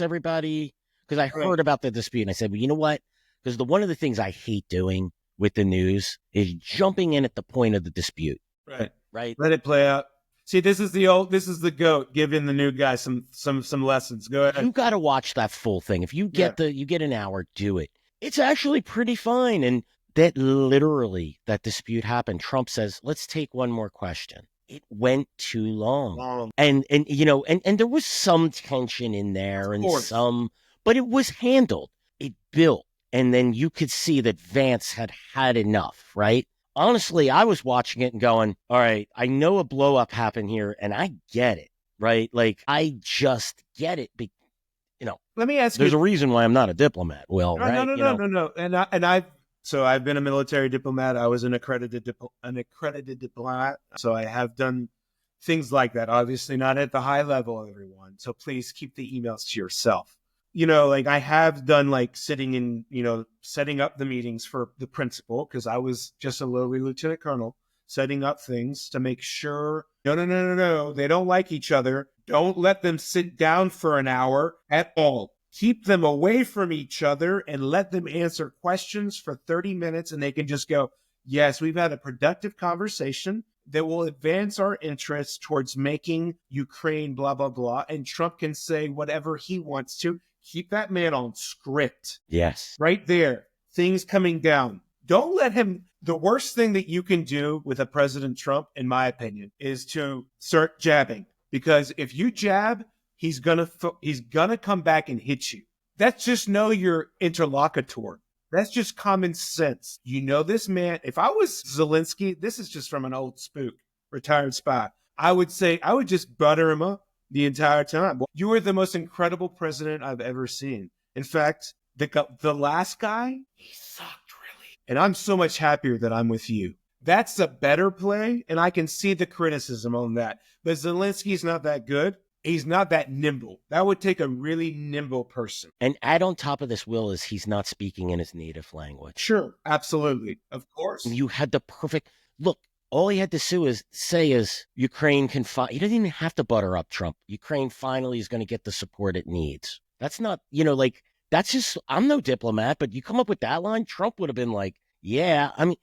everybody? Because I heard about the dispute and I said, well, you know what? Because one of the things I hate doing with the news is jumping in at the point of the dispute. Right. Let it play out. See, this is the GOAT giving the new guy some lessons. Go ahead. You got to watch that full thing. If you get you get an hour, do it. It's actually pretty fine. And that dispute happened. Trump says, let's take one more question. It went too long. And there was some tension in there but it was handled. It built. And then you could see that Vance had enough, right? Honestly, I was watching it and going, all right, I know a blow up happened here and I get it, right? Like, I just get it. Let me ask you. There's a reason why I'm not a diplomat, Will, right? No. And So I've been a military diplomat. I was an accredited diplomat. So I have done things like that. Obviously not at the high level, everyone. So please keep the emails to yourself. Like I have done like sitting in, setting up the meetings for the principal, because I was just a lowly lieutenant colonel, setting up things to make sure, no, they don't like each other. Don't let them sit down for an hour at all. Keep them away from each other and let them answer questions for 30 minutes, and they can just go, yes, we've had a productive conversation that will advance our interests towards making Ukraine blah, blah, blah. And Trump can say whatever he wants to. Keep that man on script. Yes. Right there. Things coming down. Don't let him. The worst thing that you can do with a President Trump, in my opinion, is to start jabbing. Because if you jab, he's gonna come back and hit you. That's just know your interlocutor. That's just common sense. This man. If I was Zelensky, this is just from an old spook, retired spy. I would just butter him up the entire time. You are the most incredible president I've ever seen. In fact, the last guy, he sucked really. And I'm so much happier that I'm with you. That's a better play, and I can see the criticism on that. But Zelensky's not that good. He's not that nimble. That would take a really nimble person. And add on top of this, Will, is he's not speaking in his native language. Sure, absolutely. Of course. You had the perfect look. All he had to say is Ukraine can fight. He doesn't even have to butter up Trump. Ukraine finally is going to get the support it needs. That's not, that's just, I'm no diplomat, but you come up with that line, Trump would have been like, yeah. I mean,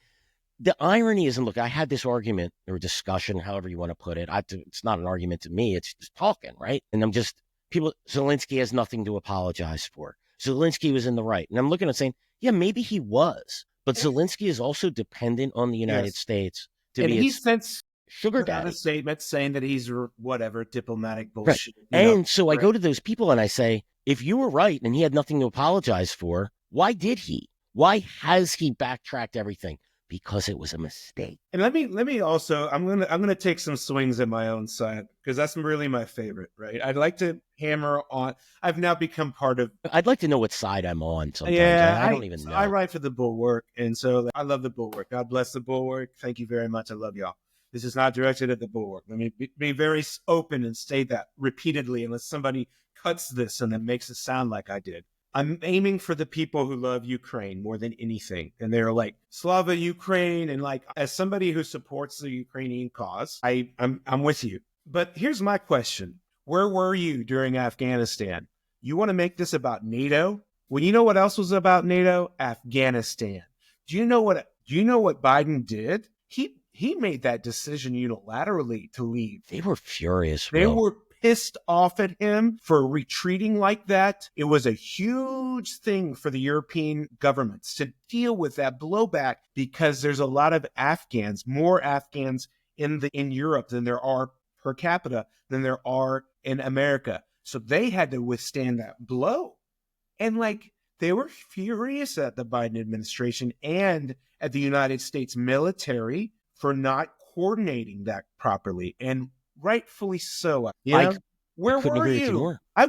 the irony is, and look, I had this argument or discussion, however you want to put it. It's not an argument to me. It's just talking, right? And Zelensky has nothing to apologize for. Zelensky was in the right. And I'm looking at saying, yeah, maybe he was. But Zelensky is also dependent on the United States to be he's since sugar daddy. A statement saying that he's whatever diplomatic bullshit. Right. And so I go to those people and I say, if you were right and he had nothing to apologize for, why did he? Why has he backtracked everything? Because it was a mistake. And let me also, I'm gonna take some swings at my own side, because that's really my favorite, right? I'd like to hammer on. I've now become part of. I'd like to know what side I'm on. Sometimes. Yeah, I don't even know. I write for the Bulwark, and so I love the Bulwark. God bless the Bulwark. Thank you very much. I love y'all. This is not directed at the Bulwark. Let me be very open and state that repeatedly, unless somebody cuts this and then makes it sound like I did. I'm aiming for the people who love Ukraine more than anything. And they're like, Slava Ukraine. And like, as somebody who supports the Ukrainian cause, I'm with you. But here's my question. Where were you during Afghanistan? You want to make this about NATO? Well, you know what else was about NATO? Afghanistan. Do you know what Biden did? He made that decision unilaterally to leave. They were furious. They were pissed off at him for retreating like that. It was a huge thing for the European governments to deal with that blowback, because there's a lot of Afghans, more Afghans in Europe than there are per capita than there are in America. So they had to withstand that blow. And like, they were furious at the Biden administration and at the United States military for not coordinating that properly. And rightfully so. Where were you? I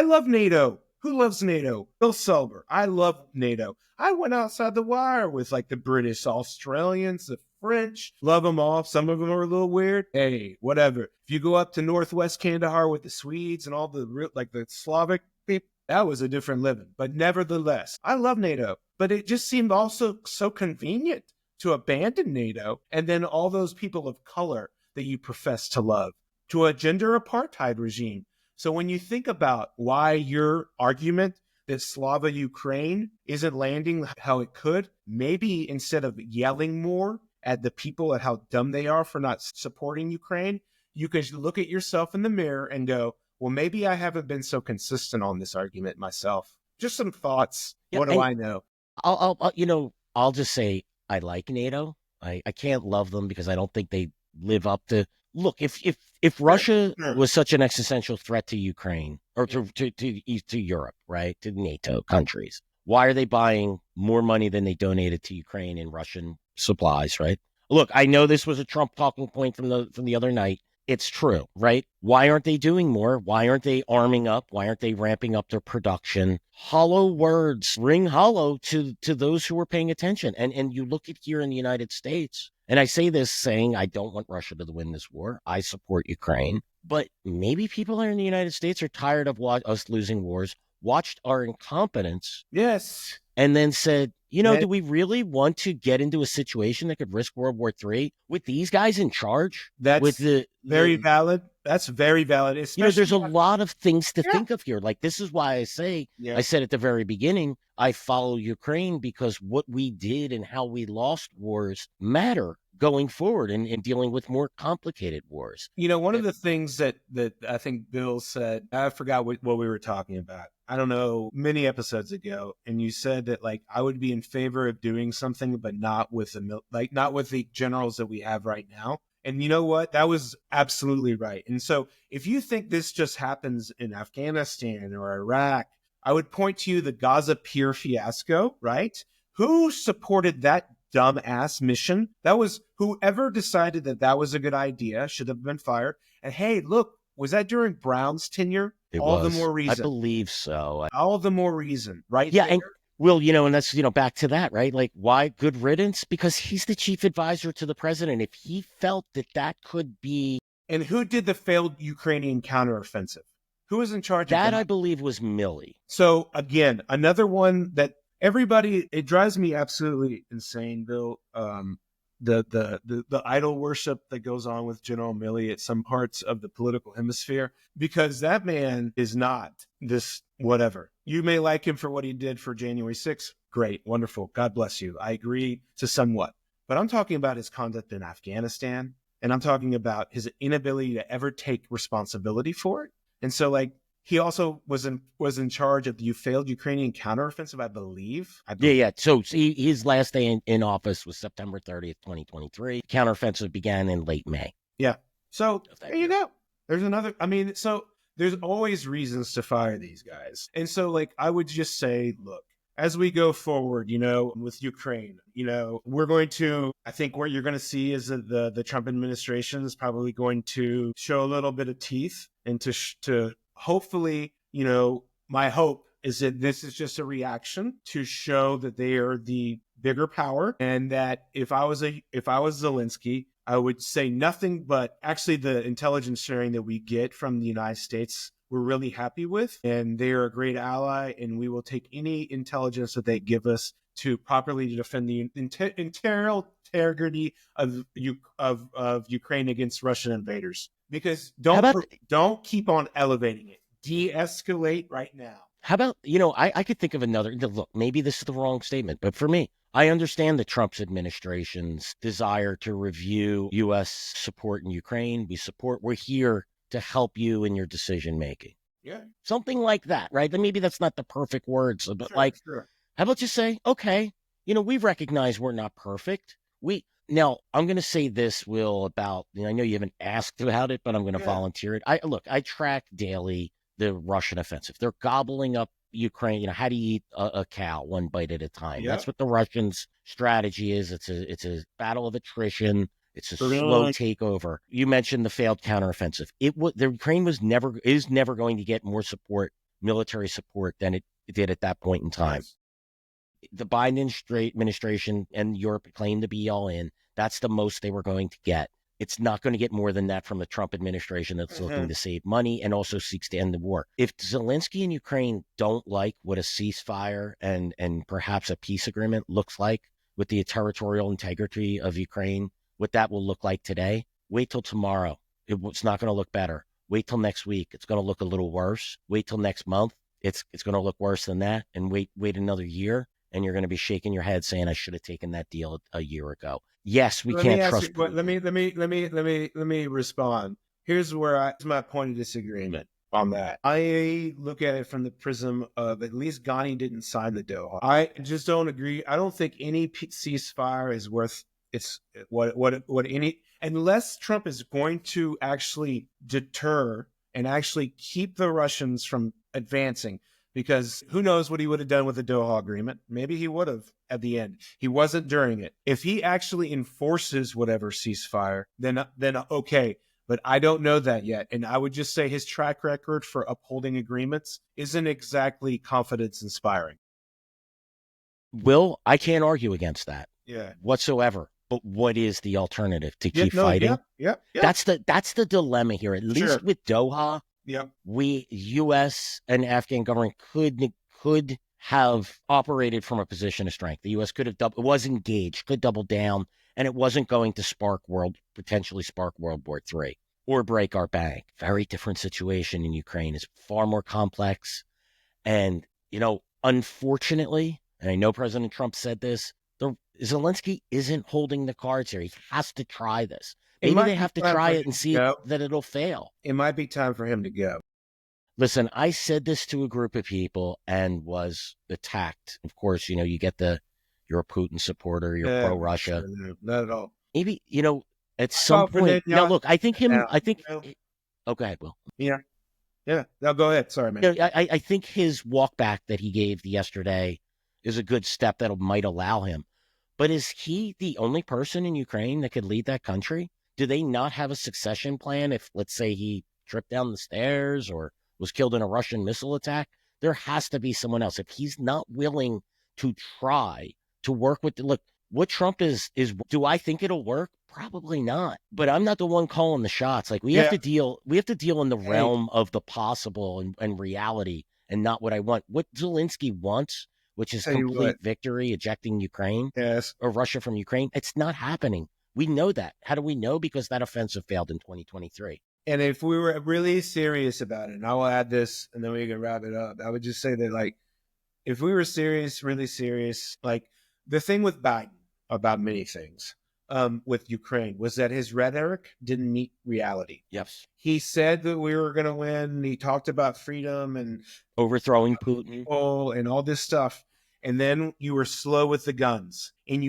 love NATO. Who loves NATO? Bill Selber. I love NATO. I went outside the wire with like the British, Australians, the French. Love them all. Some of them are a little weird. Hey, whatever. If you go up to Northwest Kandahar with the Swedes and all the Slavic people, that was a different living. But nevertheless, I love NATO. But it just seemed also so convenient to abandon NATO and then all those people of color that you profess to love to a gender apartheid regime. So when you think about why your argument that Slava Ukraine isn't landing how it could, maybe instead of yelling more at the people at how dumb they are for not supporting Ukraine, you can look at yourself in the mirror and go, well, maybe I haven't been so consistent on this argument myself. Just some thoughts. Yeah, what do I know? I'll just say I like NATO. I can't love them because I don't think they live up to. Look, if Russia was such an existential threat to Ukraine or to Europe, right, to NATO countries, why are they buying more money than they donated to Ukraine in Russian supplies, right? Look, I know this was a Trump talking point from the other night, It's true, right? Why aren't they doing more? Why aren't they arming up? Why aren't they ramping up their production? Hollow words ring hollow to those who are paying attention. And you look at here in the United States, and I say this saying I don't want Russia to win this war. I support Ukraine. But maybe people here in the United States are tired of us losing wars, watched our incompetence, Yes. and then said, That- do we really want to get into a situation that could risk World War III with these guys in charge? That's with very valid. That's very valid. There's a lot of things to think of here. Like, this is why I say, I said at the very beginning, I follow Ukraine because what we did and how we lost wars matter going forward and dealing with more complicated wars. One of the things that I think Bill said, I forgot what we were talking about. I don't know, many episodes ago, and you said that like I would be in favor of doing something, but not with not with the generals that we have right now. And you know what? That was absolutely right. And so if you think this just happens in Afghanistan or Iraq, I would point to you the Gaza Pier fiasco, right? Who supported that dumbass mission? That was whoever decided that was a good idea should have been fired. And hey, look, was that during Brown's tenure? All the more reason. I believe so. All the more reason, right? Yeah, and well, and that's, back to that, right? Like, why good riddance? Because he's the chief advisor to the president. If he felt that could be... And who did the failed Ukrainian counteroffensive? Who was in charge of that? I believe, was Milley. So, again, another one that everybody... It drives me absolutely insane, Bill. The idol worship that goes on with General Milley at some parts of the political hemisphere, because that man is not this whatever. You may like him for what he did for January 6th. Great, wonderful. God bless you. I agree to somewhat. But I'm talking about his conduct in Afghanistan, and I'm talking about his inability to ever take responsibility for it. And so, like, he also was in charge of the failed Ukrainian counteroffensive, I believe. Yeah. So his last day in office was September 30th, 2023. Counteroffensive began in late May. Yeah. So there you go. There's another. I mean, so there's always reasons to fire these guys. And so, like, I would just say, look, as we go forward, with Ukraine, we're going to, I think what you're going to see is that the Trump administration is probably going to show a little bit of teeth and to hopefully, my hope is that this is just a reaction to show that they are the bigger power, and that if I was Zelensky, I would say nothing but actually the intelligence sharing that we get from the United States we're really happy with, and they are a great ally, and we will take any intelligence that they give us to properly defend the integrity of Ukraine against Russian invaders. Because don't keep on elevating it. De-escalate right now. How about, I could think of another, look, maybe this is the wrong statement, but for me, I understand the Trump's administration's desire to review U.S. support in Ukraine. We're here to help you in your decision making. Yeah. Something like that, right? Maybe that's not the perfect words, but sure. How about you say, okay, we recognize we're not perfect. Now, I'm going to say this, Will, about, I know you haven't asked about it, but I'm going to volunteer it. I track daily the Russian offensive. They're gobbling up Ukraine. How do you eat a cow one bite at a time? That's what the Russians' strategy is. It's a battle of attrition. It's a slow takeover. You mentioned the failed counteroffensive. The Ukraine is never going to get more support, military support, than it did at that point in time. Yes. The Biden administration and Europe claimed to be all in. That's the most they were going to get. It's not going to get more than that from the Trump administration that's looking to save money and also seeks to end the war. If Zelensky and Ukraine don't like what a ceasefire and perhaps a peace agreement looks like with the territorial integrity of Ukraine, what that will look like today, wait till tomorrow. It's not going to look better. Wait till next week. It's going to look a little worse. Wait till next month. It's going to look worse than that. And wait another year. And you're going to be shaking your head saying, I should have taken that deal a year ago. Yes, we can't trust. Let me respond. Here's my point of disagreement on that. I look at it from the prism of at least Ghani didn't sign the Doha. I just don't agree. I don't think any ceasefire is worth what any, unless Trump is going to actually deter and actually keep the Russians from advancing. Because who knows what he would have done with the Doha agreement. Maybe he would have at the end. He wasn't during it. If he actually enforces whatever ceasefire, then okay. But I don't know that yet. And I would just say his track record for upholding agreements isn't exactly confidence inspiring. Will, I can't argue against that Yeah. whatsoever. But what is the alternative to keep fighting? Yeah. That's the dilemma here. At least with Doha, we U.S. and Afghan government could have operated from a position of strength. The U.S. could have was engaged, could double down, and it wasn't going to potentially spark World War III or break our bank. Very different situation in Ukraine. It's far more complex. And, unfortunately, and I know President Trump said this, Zelensky isn't holding the cards here. He has to try this. Maybe they have to try it and see that it'll fail. It might be time for him to go. Listen, I said this to a group of people and was attacked. Of course, you get you're a Putin supporter, you're pro-Russia. Sure, not at all. Maybe, at some point. Now, look, I think oh, go ahead, Will. Yeah. No, go ahead. Sorry, man. I think his walk back that he gave yesterday is a good step that might allow him. But is he the only person in Ukraine that could lead that country? Do they not have a succession plan if, let's say, he tripped down the stairs or was killed in a Russian missile attack? There has to be someone else. If he's not willing to try to work with what Trump is, do I think it'll work? Probably not. But I'm not the one calling the shots. Like we have to deal in the realm of the possible and reality and not what I want. What Zelensky wants, which is complete victory, ejecting Ukraine or Russia from Ukraine, it's not happening. We know that. How do we know? Because that offensive failed in 2023. And if we were really serious about it, and I will add this and then we can wrap it up, I would just say that, if we were serious, really serious, the thing with Biden about many things with Ukraine was that his rhetoric didn't meet reality. Yes. He said that we were going to win. He talked about freedom and overthrowing Putin and all this stuff. And then you were slow with the guns. And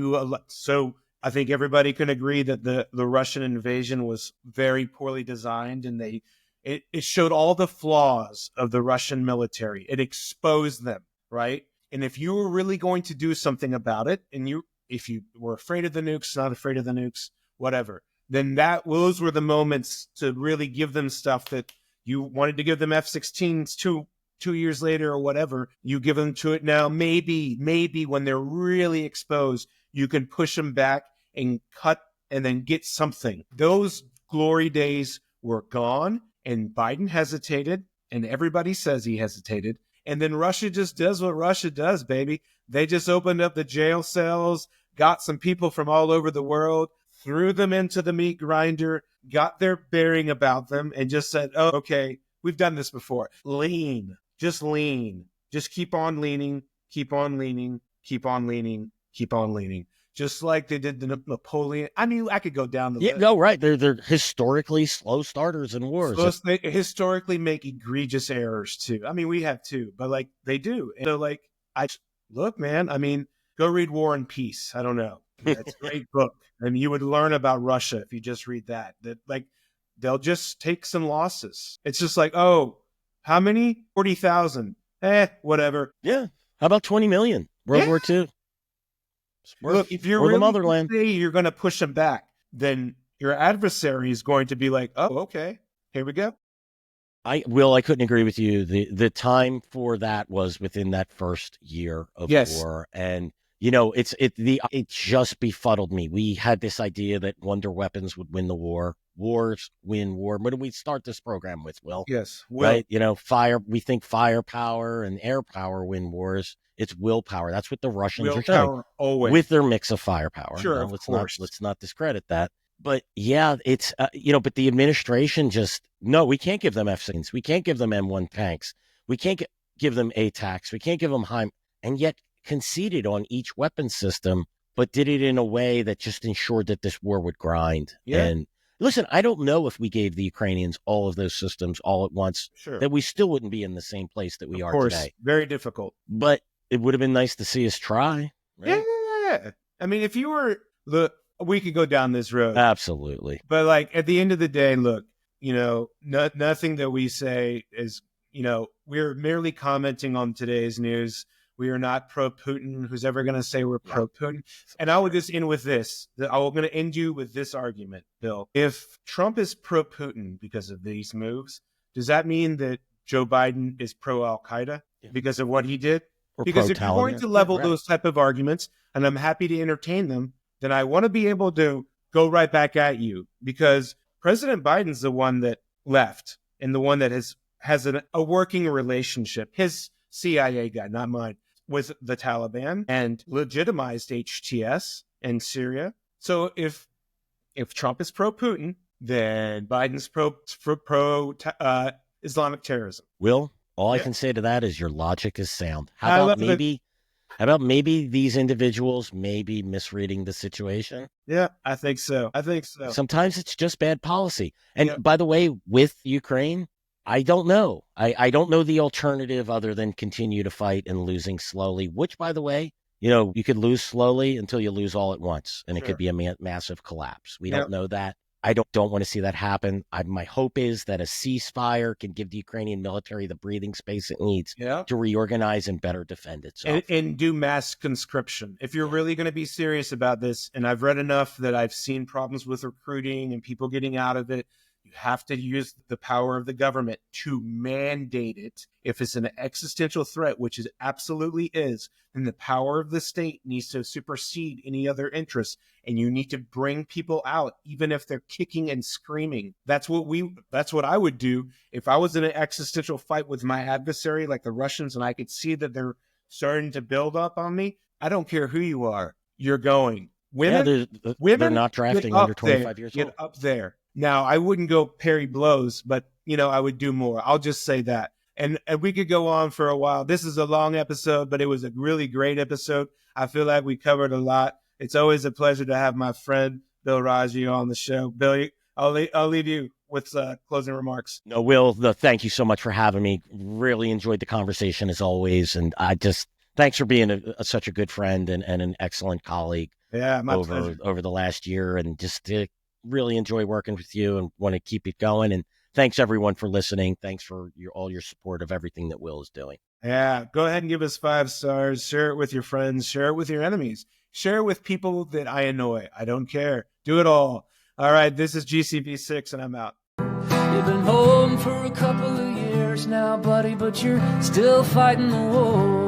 so I think everybody can agree that the Russian invasion was very poorly designed, and it showed all the flaws of the Russian military. It exposed them, right? And if you were really going to do something about it, and if you were afraid of the nukes, not afraid of the nukes, whatever, then those were the moments to really give them stuff that you wanted to give them F-16s 2 years later or whatever. You give them to it now. Maybe when they're really exposed, you can push them back and cut and then get something. Those glory days were gone, and Biden hesitated, and everybody says he hesitated. And then Russia just does what Russia does, baby. They just opened up the jail cells, got some people from all over the world, threw them into the meat grinder, got their bearing about them, and just said, oh, okay, we've done this before. Lean. Just keep on leaning, keep on leaning, keep on leaning, keep on leaning. Just like they did the Napoleon. I mean, I could go down the list. No, right. They're historically slow starters in wars. They historically make egregious errors too. I mean, we have too, but they do. And so look, man, I mean, go read War and Peace. I don't know. That's a great book. And you would learn about Russia if you just read that. They'll just take some losses. It's just oh, how many? 40,000. Whatever. Yeah. How about 20 million? World War II. Look, if you're really motherland, you're going to push them back, then your adversary is going to be like, oh, okay, here we go. I couldn't agree with you. The time for that was within that first year of war. And, it just befuddled me. We had this idea that wonder weapons would win the war. Wars win war. What did we start this program with, Will? Yes. Right? we think firepower and air power win wars. It's willpower. That's what the Russians are doing. Always. With their mix of firepower. Sure, let's not discredit that. But yeah, it's but the administration we can't give them F-16s. We can't give them M1 tanks. We can't give them ATACs. We can't give them and yet conceded on each weapon system, but did it in a way that just ensured that this war would grind. Yeah. And listen, I don't know if we gave the Ukrainians all of those systems all at once, that we still wouldn't be in the same place that we are today. Very difficult. But it would have been nice to see us try. Right? Yeah. I mean, if you were we could go down this road. Absolutely. But at the end of the day, look, nothing that we say is, we're merely commenting on today's news. We are not pro-Putin. Who's ever going to say we're pro-Putin? And I will just end with this. I'm going to end you with this argument, Bill. If Trump is pro-Putin because of these moves, does that mean that Joe Biden is pro-Al-Qaeda because of what he did? Or Because if you're going pro-Taliban. to level those type of arguments, and I'm happy to entertain them, then I want to be able to go right back at you, because President Biden's the one that left and the one that has a working relationship. His CIA guy, not mine, with the Taliban and legitimized HTS in Syria. So if Trump is pro-Putin, then Biden's pro Islamic terrorism. Will, all I can say to that is your logic is sound. I How love about maybe these individuals may be misreading the situation? Yeah, I think so. Sometimes it's just bad policy. And by the way, with Ukraine, I don't know. I don't know the alternative other than continue to fight and losing slowly, which, by the way, you could lose slowly until you lose all at once, and it could be a massive collapse. We don't know that. I don't want to see that happen. My hope is that a ceasefire can give the Ukrainian military the breathing space it needs to reorganize and better defend itself. And do mass conscription. If you're really going to be serious about this, and I've read enough that I've seen problems with recruiting and people getting out of it, you have to use the power of the government to mandate it. If it's an existential threat, which it absolutely is, then the power of the state needs to supersede any other interests. And you need to bring people out, even if they're kicking and screaming. That's what I would do if I was in an existential fight with my adversary, like the Russians, and I could see that they're starting to build up on me. I don't care who you are. You're going. Women, they're not drafting under 25 years old. Get up there. Now, I wouldn't go parry blows, but, I would do more. I'll just say that. And we could go on for a while. This is a long episode, but it was a really great episode. I feel like we covered a lot. It's always a pleasure to have my friend, Bill Roggio, on the show. Bill, I'll leave you with closing remarks. No, Will, thank you so much for having me. Really enjoyed the conversation as always. And thanks for being such a good friend and an excellent colleague over the last year. And just really enjoy working with you and want to keep it going. And thanks everyone for listening. Thanks for all your support of everything that Will is doing. Yeah, go ahead and give us 5 stars. Share it with your friends. Share it with your enemies. Share it with people that I annoy. I don't care. Do it all. All right, this is GCP6, and I'm out. You've been home for a couple of years now, buddy, but you're still fighting the war.